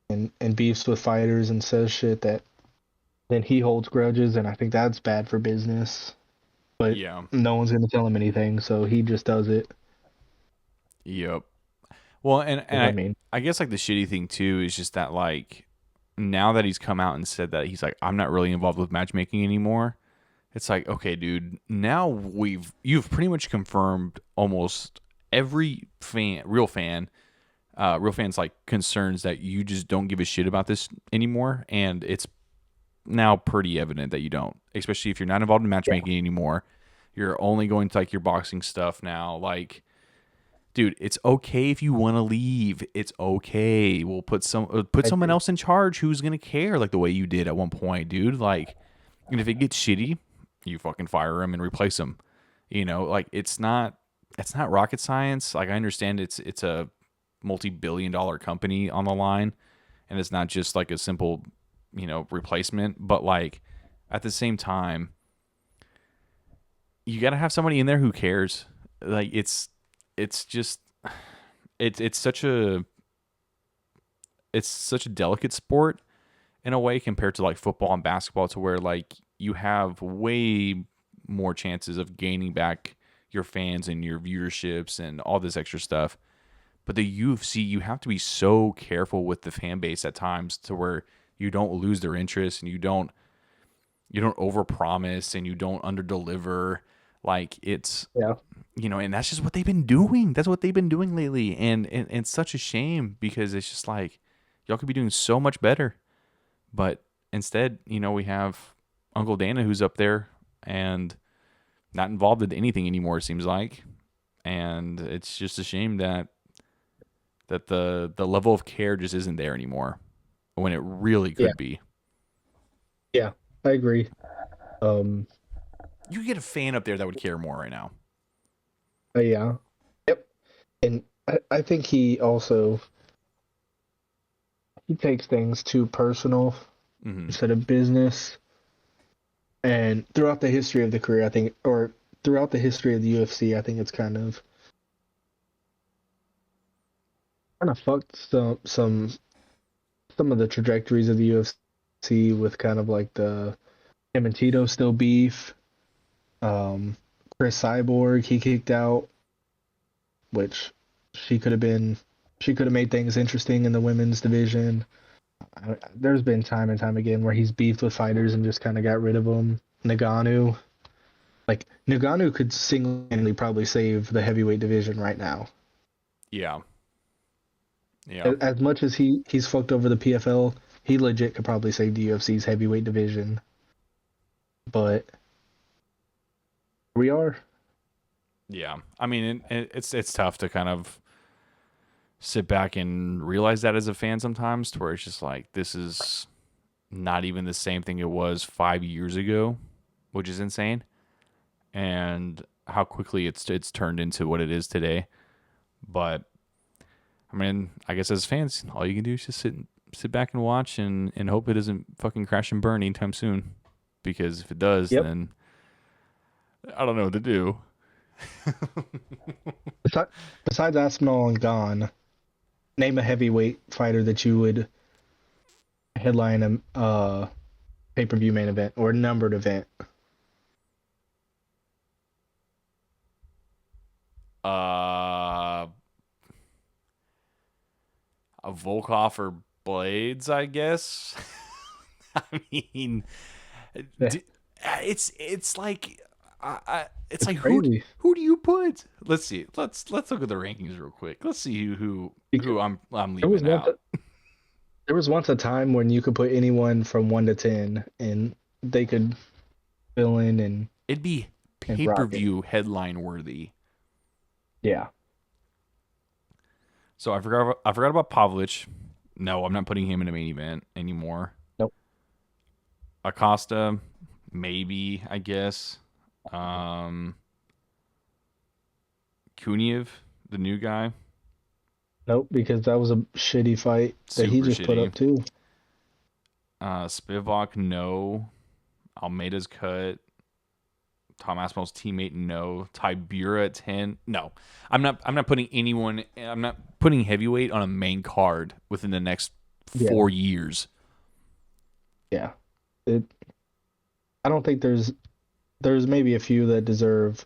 and beefs with fighters and says shit that then he holds grudges, and I think that's bad for business. But Yeah. no one's gonna tell him anything, so he just does it. Yep. Well, You know what I mean? I guess like the shitty thing too is just that like now that he's come out and said that he's like I'm not really involved with matchmaking anymore. It's like, okay, dude, now you've pretty much confirmed almost every real fans like concerns that you just don't give a shit about this anymore, and it's now pretty evident that you don't, especially if you're not involved in Yeah. matchmaking anymore. You're only going to like your boxing stuff now. Like, dude, it's okay if you want to leave. It's okay. We'll put I someone agree. else in charge who's gonna care like the way you did at one point, dude. Like, and if it gets shitty, you fucking fire him and replace him. Like it's not rocket science. Like I understand it's a multi-billion-dollar company on the line, and it's not just like a simple, replacement. But like at the same time, you got to have somebody in there who cares. Like it's just it's such a delicate sport in a way compared to like football and basketball, to where like you have way more chances of gaining back your fans and your viewerships and all this extra stuff. But the UFC, you have to be so careful with the fan base at times to where you don't lose their interest and you don't overpromise and you don't underdeliver. Like it's Yeah. and that's just what they've been doing. That's what they've been doing lately, and it's such a shame because it's just like y'all could be doing so much better, but instead, we have Uncle Dana who's up there and not involved in anything anymore. It seems like, and it's just a shame that the level of care just isn't there anymore when it really Yeah. could be. Yeah. I agree. Um. You could get a fan up there that would care more right now. Yeah. Yep. And I think he takes things too personal Mm-hmm. instead of business. And throughout the history of the career, I think, or throughout the history of the UFC, I think it's kind of fucked some of the trajectories of the UFC with kind of like the him and Tito still beef. Um, Chris Cyborg he kicked out, which she could have been she could have made things interesting in the women's division. There's been time and time again where he's beefed with fighters and just kind of got rid of them. Nagano, like Nagano could single-handedly probably save the heavyweight division right now. Yeah. Yeah. As much as he's fucked over the PFL, he legit could probably save the UFC's heavyweight division. But we are. Yeah. I mean, it's tough to kind of sit back and realize that as a fan sometimes, to where it's just like this is not even the same thing it was 5 years ago, which is insane, and how quickly it's turned into what it is today. But I mean, I guess as fans, all you can do is just sit back and watch and hope it doesn't fucking crash and burn anytime soon. Because if it does, Yep. then I don't know what to do. Besides Aspinall and Gone, name a heavyweight fighter that you would headline a pay-per-view main event or numbered event. Uh, a Volkov or Blades, I guess. I mean, Yeah, it's like it's it's like crazy. who do you put? Let's see. Let's look at the rankings real quick. Let's see who I'm There was leaving once out. there was once a time when you could put anyone from 1 to 10 and they could fill in It'd be and pay per rock it. view headline worthy. Yeah. So I forgot about Pavlich. No, I'm not putting him in a main event anymore. Nope. Acosta, maybe, I guess. Um, Kuniev, the new guy, Nope, because that was a shitty fight that he super just put shitty. up too. Spivak, no. Almeida's cut. Tom Aspinall's teammate, no. Tybura at 10, no. I'm not putting anyone. I'm not putting heavyweight on a main card within the next Yeah. 4 years. Yeah. It I don't think there's maybe a few that deserve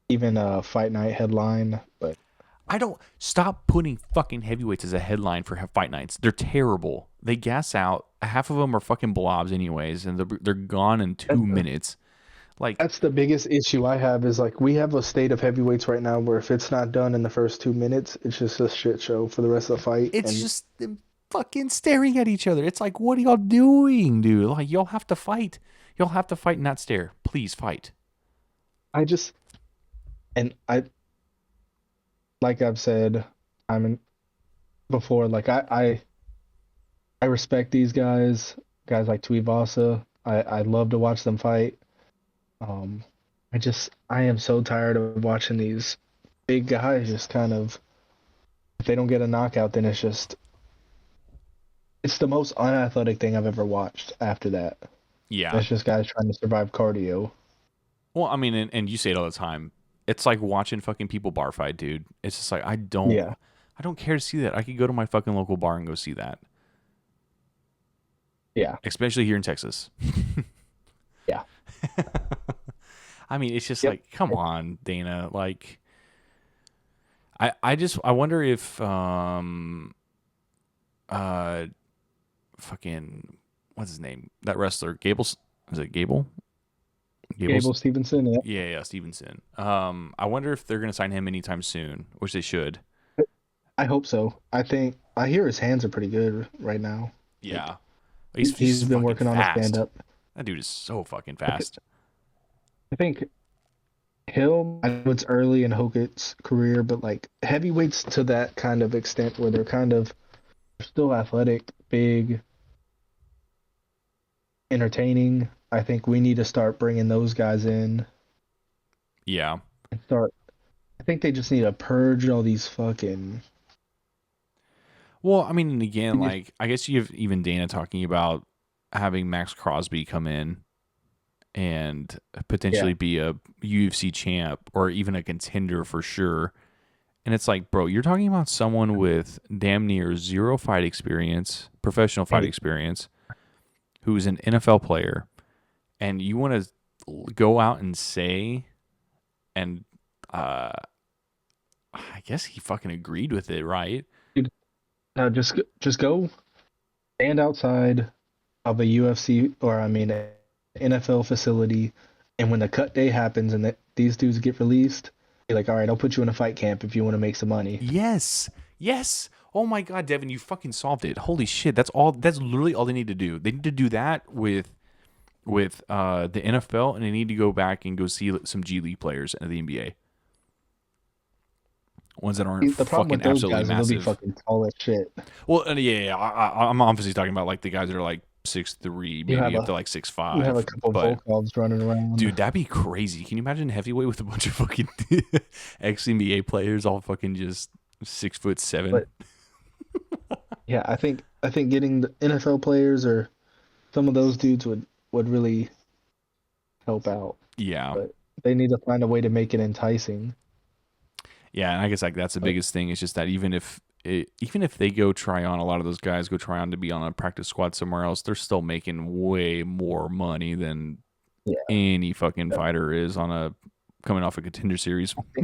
even a fight night headline, but I don't stop putting fucking heavyweights as a headline for fight nights. They're terrible. They gas out. Half of them are fucking blobs, anyways, and they're gone in that's 2 minutes. Like that's the biggest issue I have is like we have a state of heavyweights right now where if it's not done in the first 2 minutes, it's just a shit show for the rest of the fight. it's And just them fucking staring at each other. It's like, what are y'all doing, dude? Like y'all have to fight. Y'all have to fight, and not stare. Please fight. I just and I like I've said I mean before, like I respect these guys like Tuivasa. I love to watch them fight. Um, I am so tired of watching these big guys just kind of if they don't get a knockout, then it's the most unathletic thing I've ever watched. After that, Yeah. that's just guys trying to survive cardio. Well, I mean, and you say it all the time. It's like watching fucking people bar fight, dude. It's just like Yeah, I don't care to see that. I could go to my fucking local bar and go see that, yeah, especially here in Texas. yeah. I mean, it's just Yep. like, come on, Dana. Like, I wonder if uh fucking what's his name? That wrestler, Gable's is it Gable? Gable's Gable Stevenson. Yep. yeah, Stevenson. I wonder if they're gonna sign him anytime soon, which they should. I hope so. I hear his hands are pretty good right now. Like Yeah. He's he's been fucking working on a stand fast. up. That dude is so fucking fast. I think Hill, I know it's early in Hokett's career, but like heavyweights to that kind of extent where they're kind of still athletic, big, entertaining. I think we need to start bringing those guys in Yeah. and start. I think they just need to purge all these fucking. Well, I mean, and again, like I guess you have even Dana talking about having Max Crosby come in and Yeah, potentially be a UFC champ or even a contender for sure. And it's like, bro, you're talking about someone with damn near zero fight experience, professional fight hey, experience, who's an NFL player, and you want to go out and say, and uh, I guess he fucking agreed with it, right? dude, just go stand outside of a UFC or I mean a NFL facility, and when the cut day happens and these dudes get released, be like, all right, I'll put you in a fight camp if you want to make some money. Yes. Yes. Oh my god, Devin, you fucking solved it. Holy shit. That's all that's literally all they need to do. They need to do that with the NFL, and they need to go back and go see some G League players in the NBA. Ones that aren't The problem fucking with those absolutely guys is they'll be massive. fucking tall as shit. Well, I'm obviously talking about like the guys that are like 6'3", You have maybe up a to like you have a 6'5". couple But Volkovs running around. dude, that'd be crazy. Can you imagine heavyweight with a bunch of fucking ex NBA players, all fucking just 6'7"? But yeah, I think getting the NFL players or some of those dudes would really help out. Yeah, But they need to find a way to make it enticing. yeah, and I guess like that's the But biggest thing. Is just that even if they go try on, a lot of those guys go try on to be on a practice squad somewhere else, they're still making way more money than yeah, any fucking fighter is on a coming off a contender series. I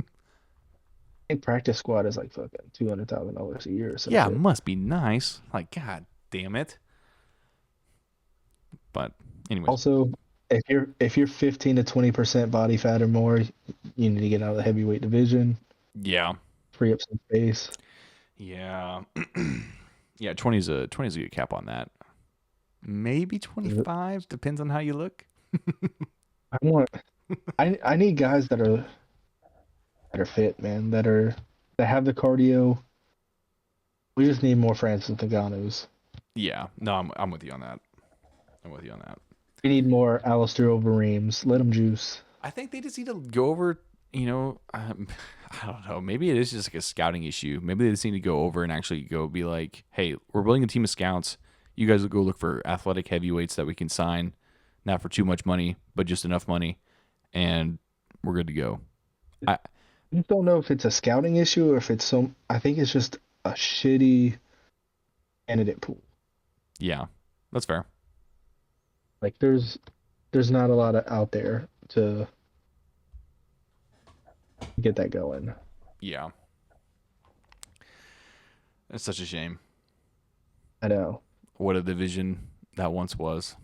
think practice squad is like fucking $200,000 a year or some Yeah, it shit. must be nice. Like, god damn it. But anyways, Also, if you're 15 to 20% body fat or more, you need to get out of the heavyweight division, yeah, free up some space. yeah, yeah. 20's a good cap on that. Maybe 25 depends on how you look. I want I need guys that are fit, man, that have the cardio. We just need more Francis Ngannou's. Yeah, no, I'm with you on that. I'm with you on that. We need more Alistair Overeems. Let them juice. I think they just need to go over. I don't know. Maybe it is just like a scouting issue. Maybe they just need to go over and actually go be like, "Hey, we're building a team of scouts. You guys will go look for athletic heavyweights that we can sign, not for too much money, but just enough money, and we're good to go." I I just don't know if it's a scouting issue or if it's some. I think it's just a shitty candidate pool. Yeah, that's fair. Like there's not a lot of out there to get that going. Yeah, it's such a shame. I know. What a division that once was.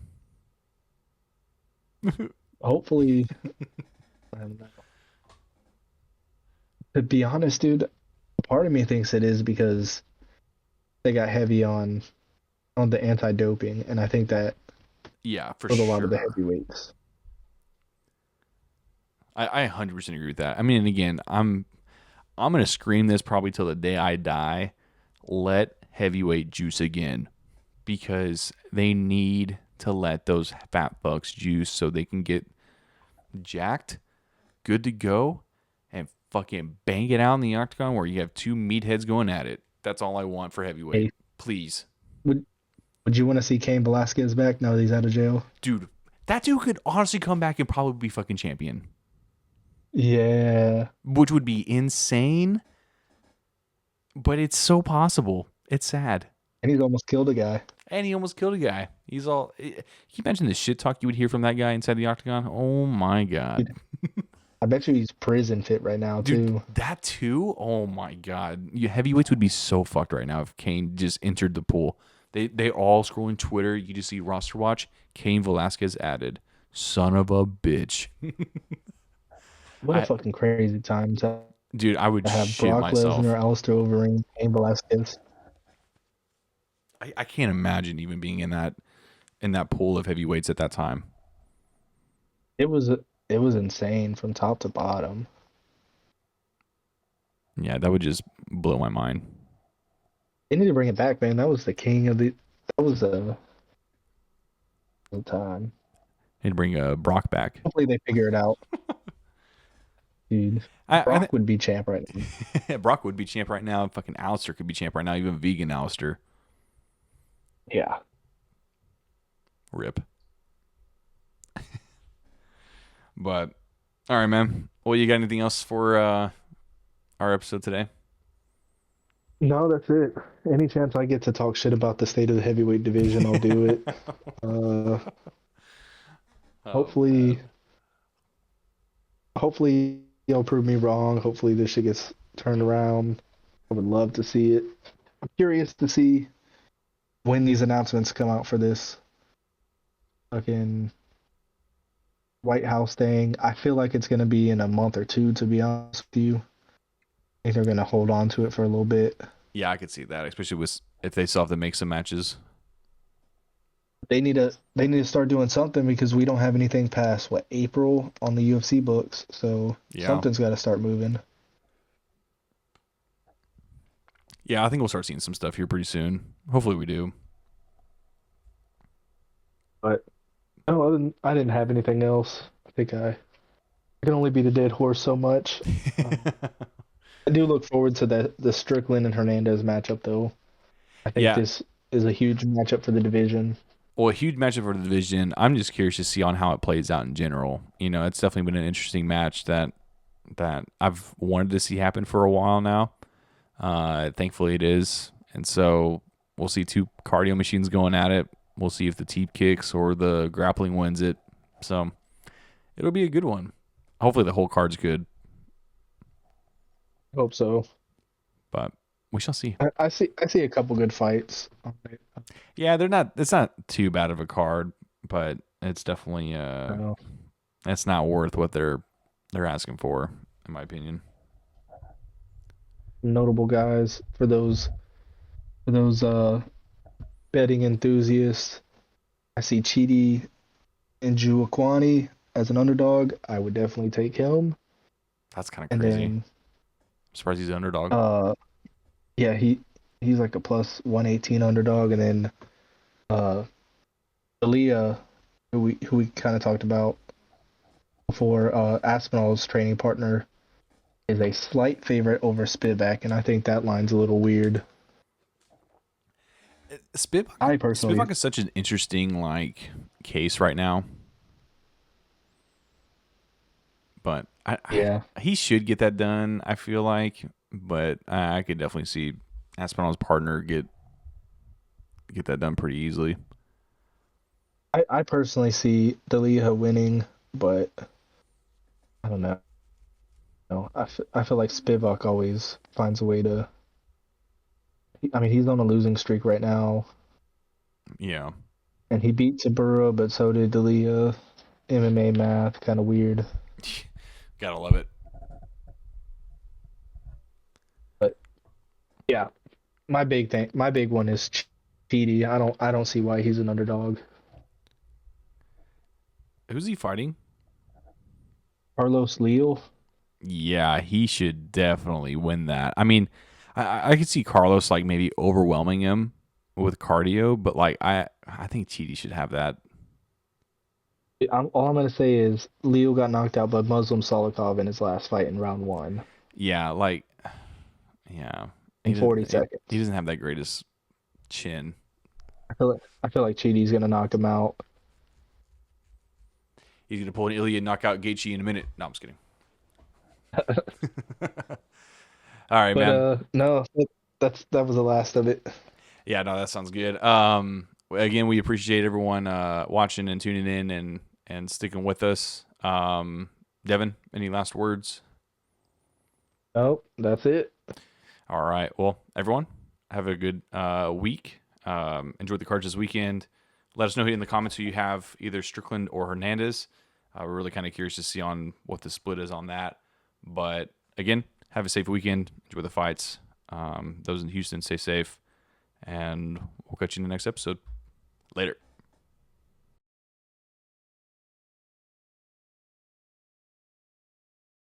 Hopefully, I don't know. To be honest, dude, part of me thinks it is because they got heavy on the anti-doping, and I think that Yeah, for with a lot of the sure. heavyweights. I 100% agree with that. I mean, and again, I'm gonna scream this probably till the day I die. Let heavyweight juice again, because they need to let those fat fucks juice so they can get jacked, good to go, and fucking bang it out in the octagon where you have two meatheads going at it. That's all I want for heavyweight. Hey, Please. would would you want to see Cain Velasquez back now that he's out of jail? Dude, that dude could honestly come back and probably be fucking champion, Yeah, which would be insane, but it's so possible. It's sad. and he's almost killed a guy. And he almost killed a guy. Can you imagine the shit talk you would hear from that guy inside the octagon? Oh my god. I bet you he's prison fit right now Dude, too. that too? Oh my God. Heavyweights would be so fucked right now if Kane just entered the pool. They all scrolling Twitter. You just see roster watch. Kane Velasquez added. Son of a bitch. What a I fucking crazy time to Dude, I would have shit Brock myself. Lesnar, Alistair Overeem, Cain Velasquez. I can't imagine even being in that pool of heavyweights at that time. It was insane from top to bottom. Yeah, that would just blow my mind. They need to bring it back, man. That was the king of the. That was the time. They'd bring Brock back. Hopefully they figure it out, dude. I Brock would be champ right now. Brock would be champ right now. Fucking Alistair could be champ right now. Even vegan Alistair. Yeah. Rip. But all right, man. Well, you got anything else for our episode today? No, that's it. Any chance I get to talk shit about the state of the heavyweight division, I'll do it. Uh, Oh hopefully, man. hopefully you'll prove me wrong. Hopefully this shit gets turned around. I would love to see it. I'm curious to see when these announcements come out for this fucking White House thing. I feel like it's gonna be in a month or two, to be honest with you. I think they're gonna hold on to it for a little bit. Yeah, I could see that, especially with if they still have to make some matches. They need to start doing something because we don't have anything past what April on the UFC books. So Yeah. something's got to start moving. Yeah, I think we'll start seeing some stuff here pretty soon. Hopefully we do. But no, I didn't have anything else. I think I can only beat a dead horse so much. Um, I do look forward to the Strickland and Hernandez matchup though. I think Yeah. this is a huge matchup for the division. Well, a huge matchup for the division. I'm just curious to see on how it plays out in general. It's definitely been an interesting match that I've wanted to see happen for a while now. Thankfully, it is, and so we'll see two cardio machines going at it. We'll see if the teep kicks or the grappling wins it. So it'll be a good one. Hopefully, the whole card's good, I hope so. but we shall see. I see a couple good fights. Yeah, they're not. It's not too bad of a card, but it's definitely Uh, it's not worth what they're asking for, in my opinion. Notable guys for those betting enthusiasts. I see Chidi and Juaquani as an underdog. I would definitely take him. That's kind of And crazy. then I'm surprised he's an underdog. uh yeah, he's like a plus 118 underdog, and then uh Aaliyah, who we kind of talked about before, Aspinall's training partner, is a slight favorite over Spivak, and I think that line's a little weird. Spivak I personally, Spivak is such an interesting case right now, but yeah, he should get that done. I feel like, but I could definitely see Aspinall's partner get that done pretty easily. I personally see Dalia winning, but I don't know. I feel like Spivak always finds a way to. I mean, he's on a losing streak right now, Yeah, and he beat Sabura, but so did Dalia. MMA math, kind of weird. gotta love it. But yeah, my big one is Chidi. I don't see why he's an underdog. Who's he fighting? Carlos Leal. Yeah, he should definitely win that. I mean, I could see Carlos maybe overwhelming him with cardio, but I think Chidi should have that. All I'm gonna say is Leal got knocked out by Muslim Salikov in his last fight in round one Yeah, yeah, in 40 he seconds. doesn't have that greatest chin. I feel like Chidi's gonna knock him out. He's gonna pull an Ilya and knock out Gaethje in a minute. No, I'm just kidding. All right, But man. no, that was the last of it. Yeah, no, that sounds good. Again, we appreciate everyone watching and tuning in and sticking with us. Devin, any last words? Oh, that's it. All right. Well, everyone, have a good week. Enjoy the cards this weekend. Let us know in the comments who you have, either Strickland or Hernandez. We're really kind of curious to see on what the split is on that. But again, have a safe weekend. Enjoy the fights. Those in Houston, stay safe. And we'll catch you in the next episode. Later.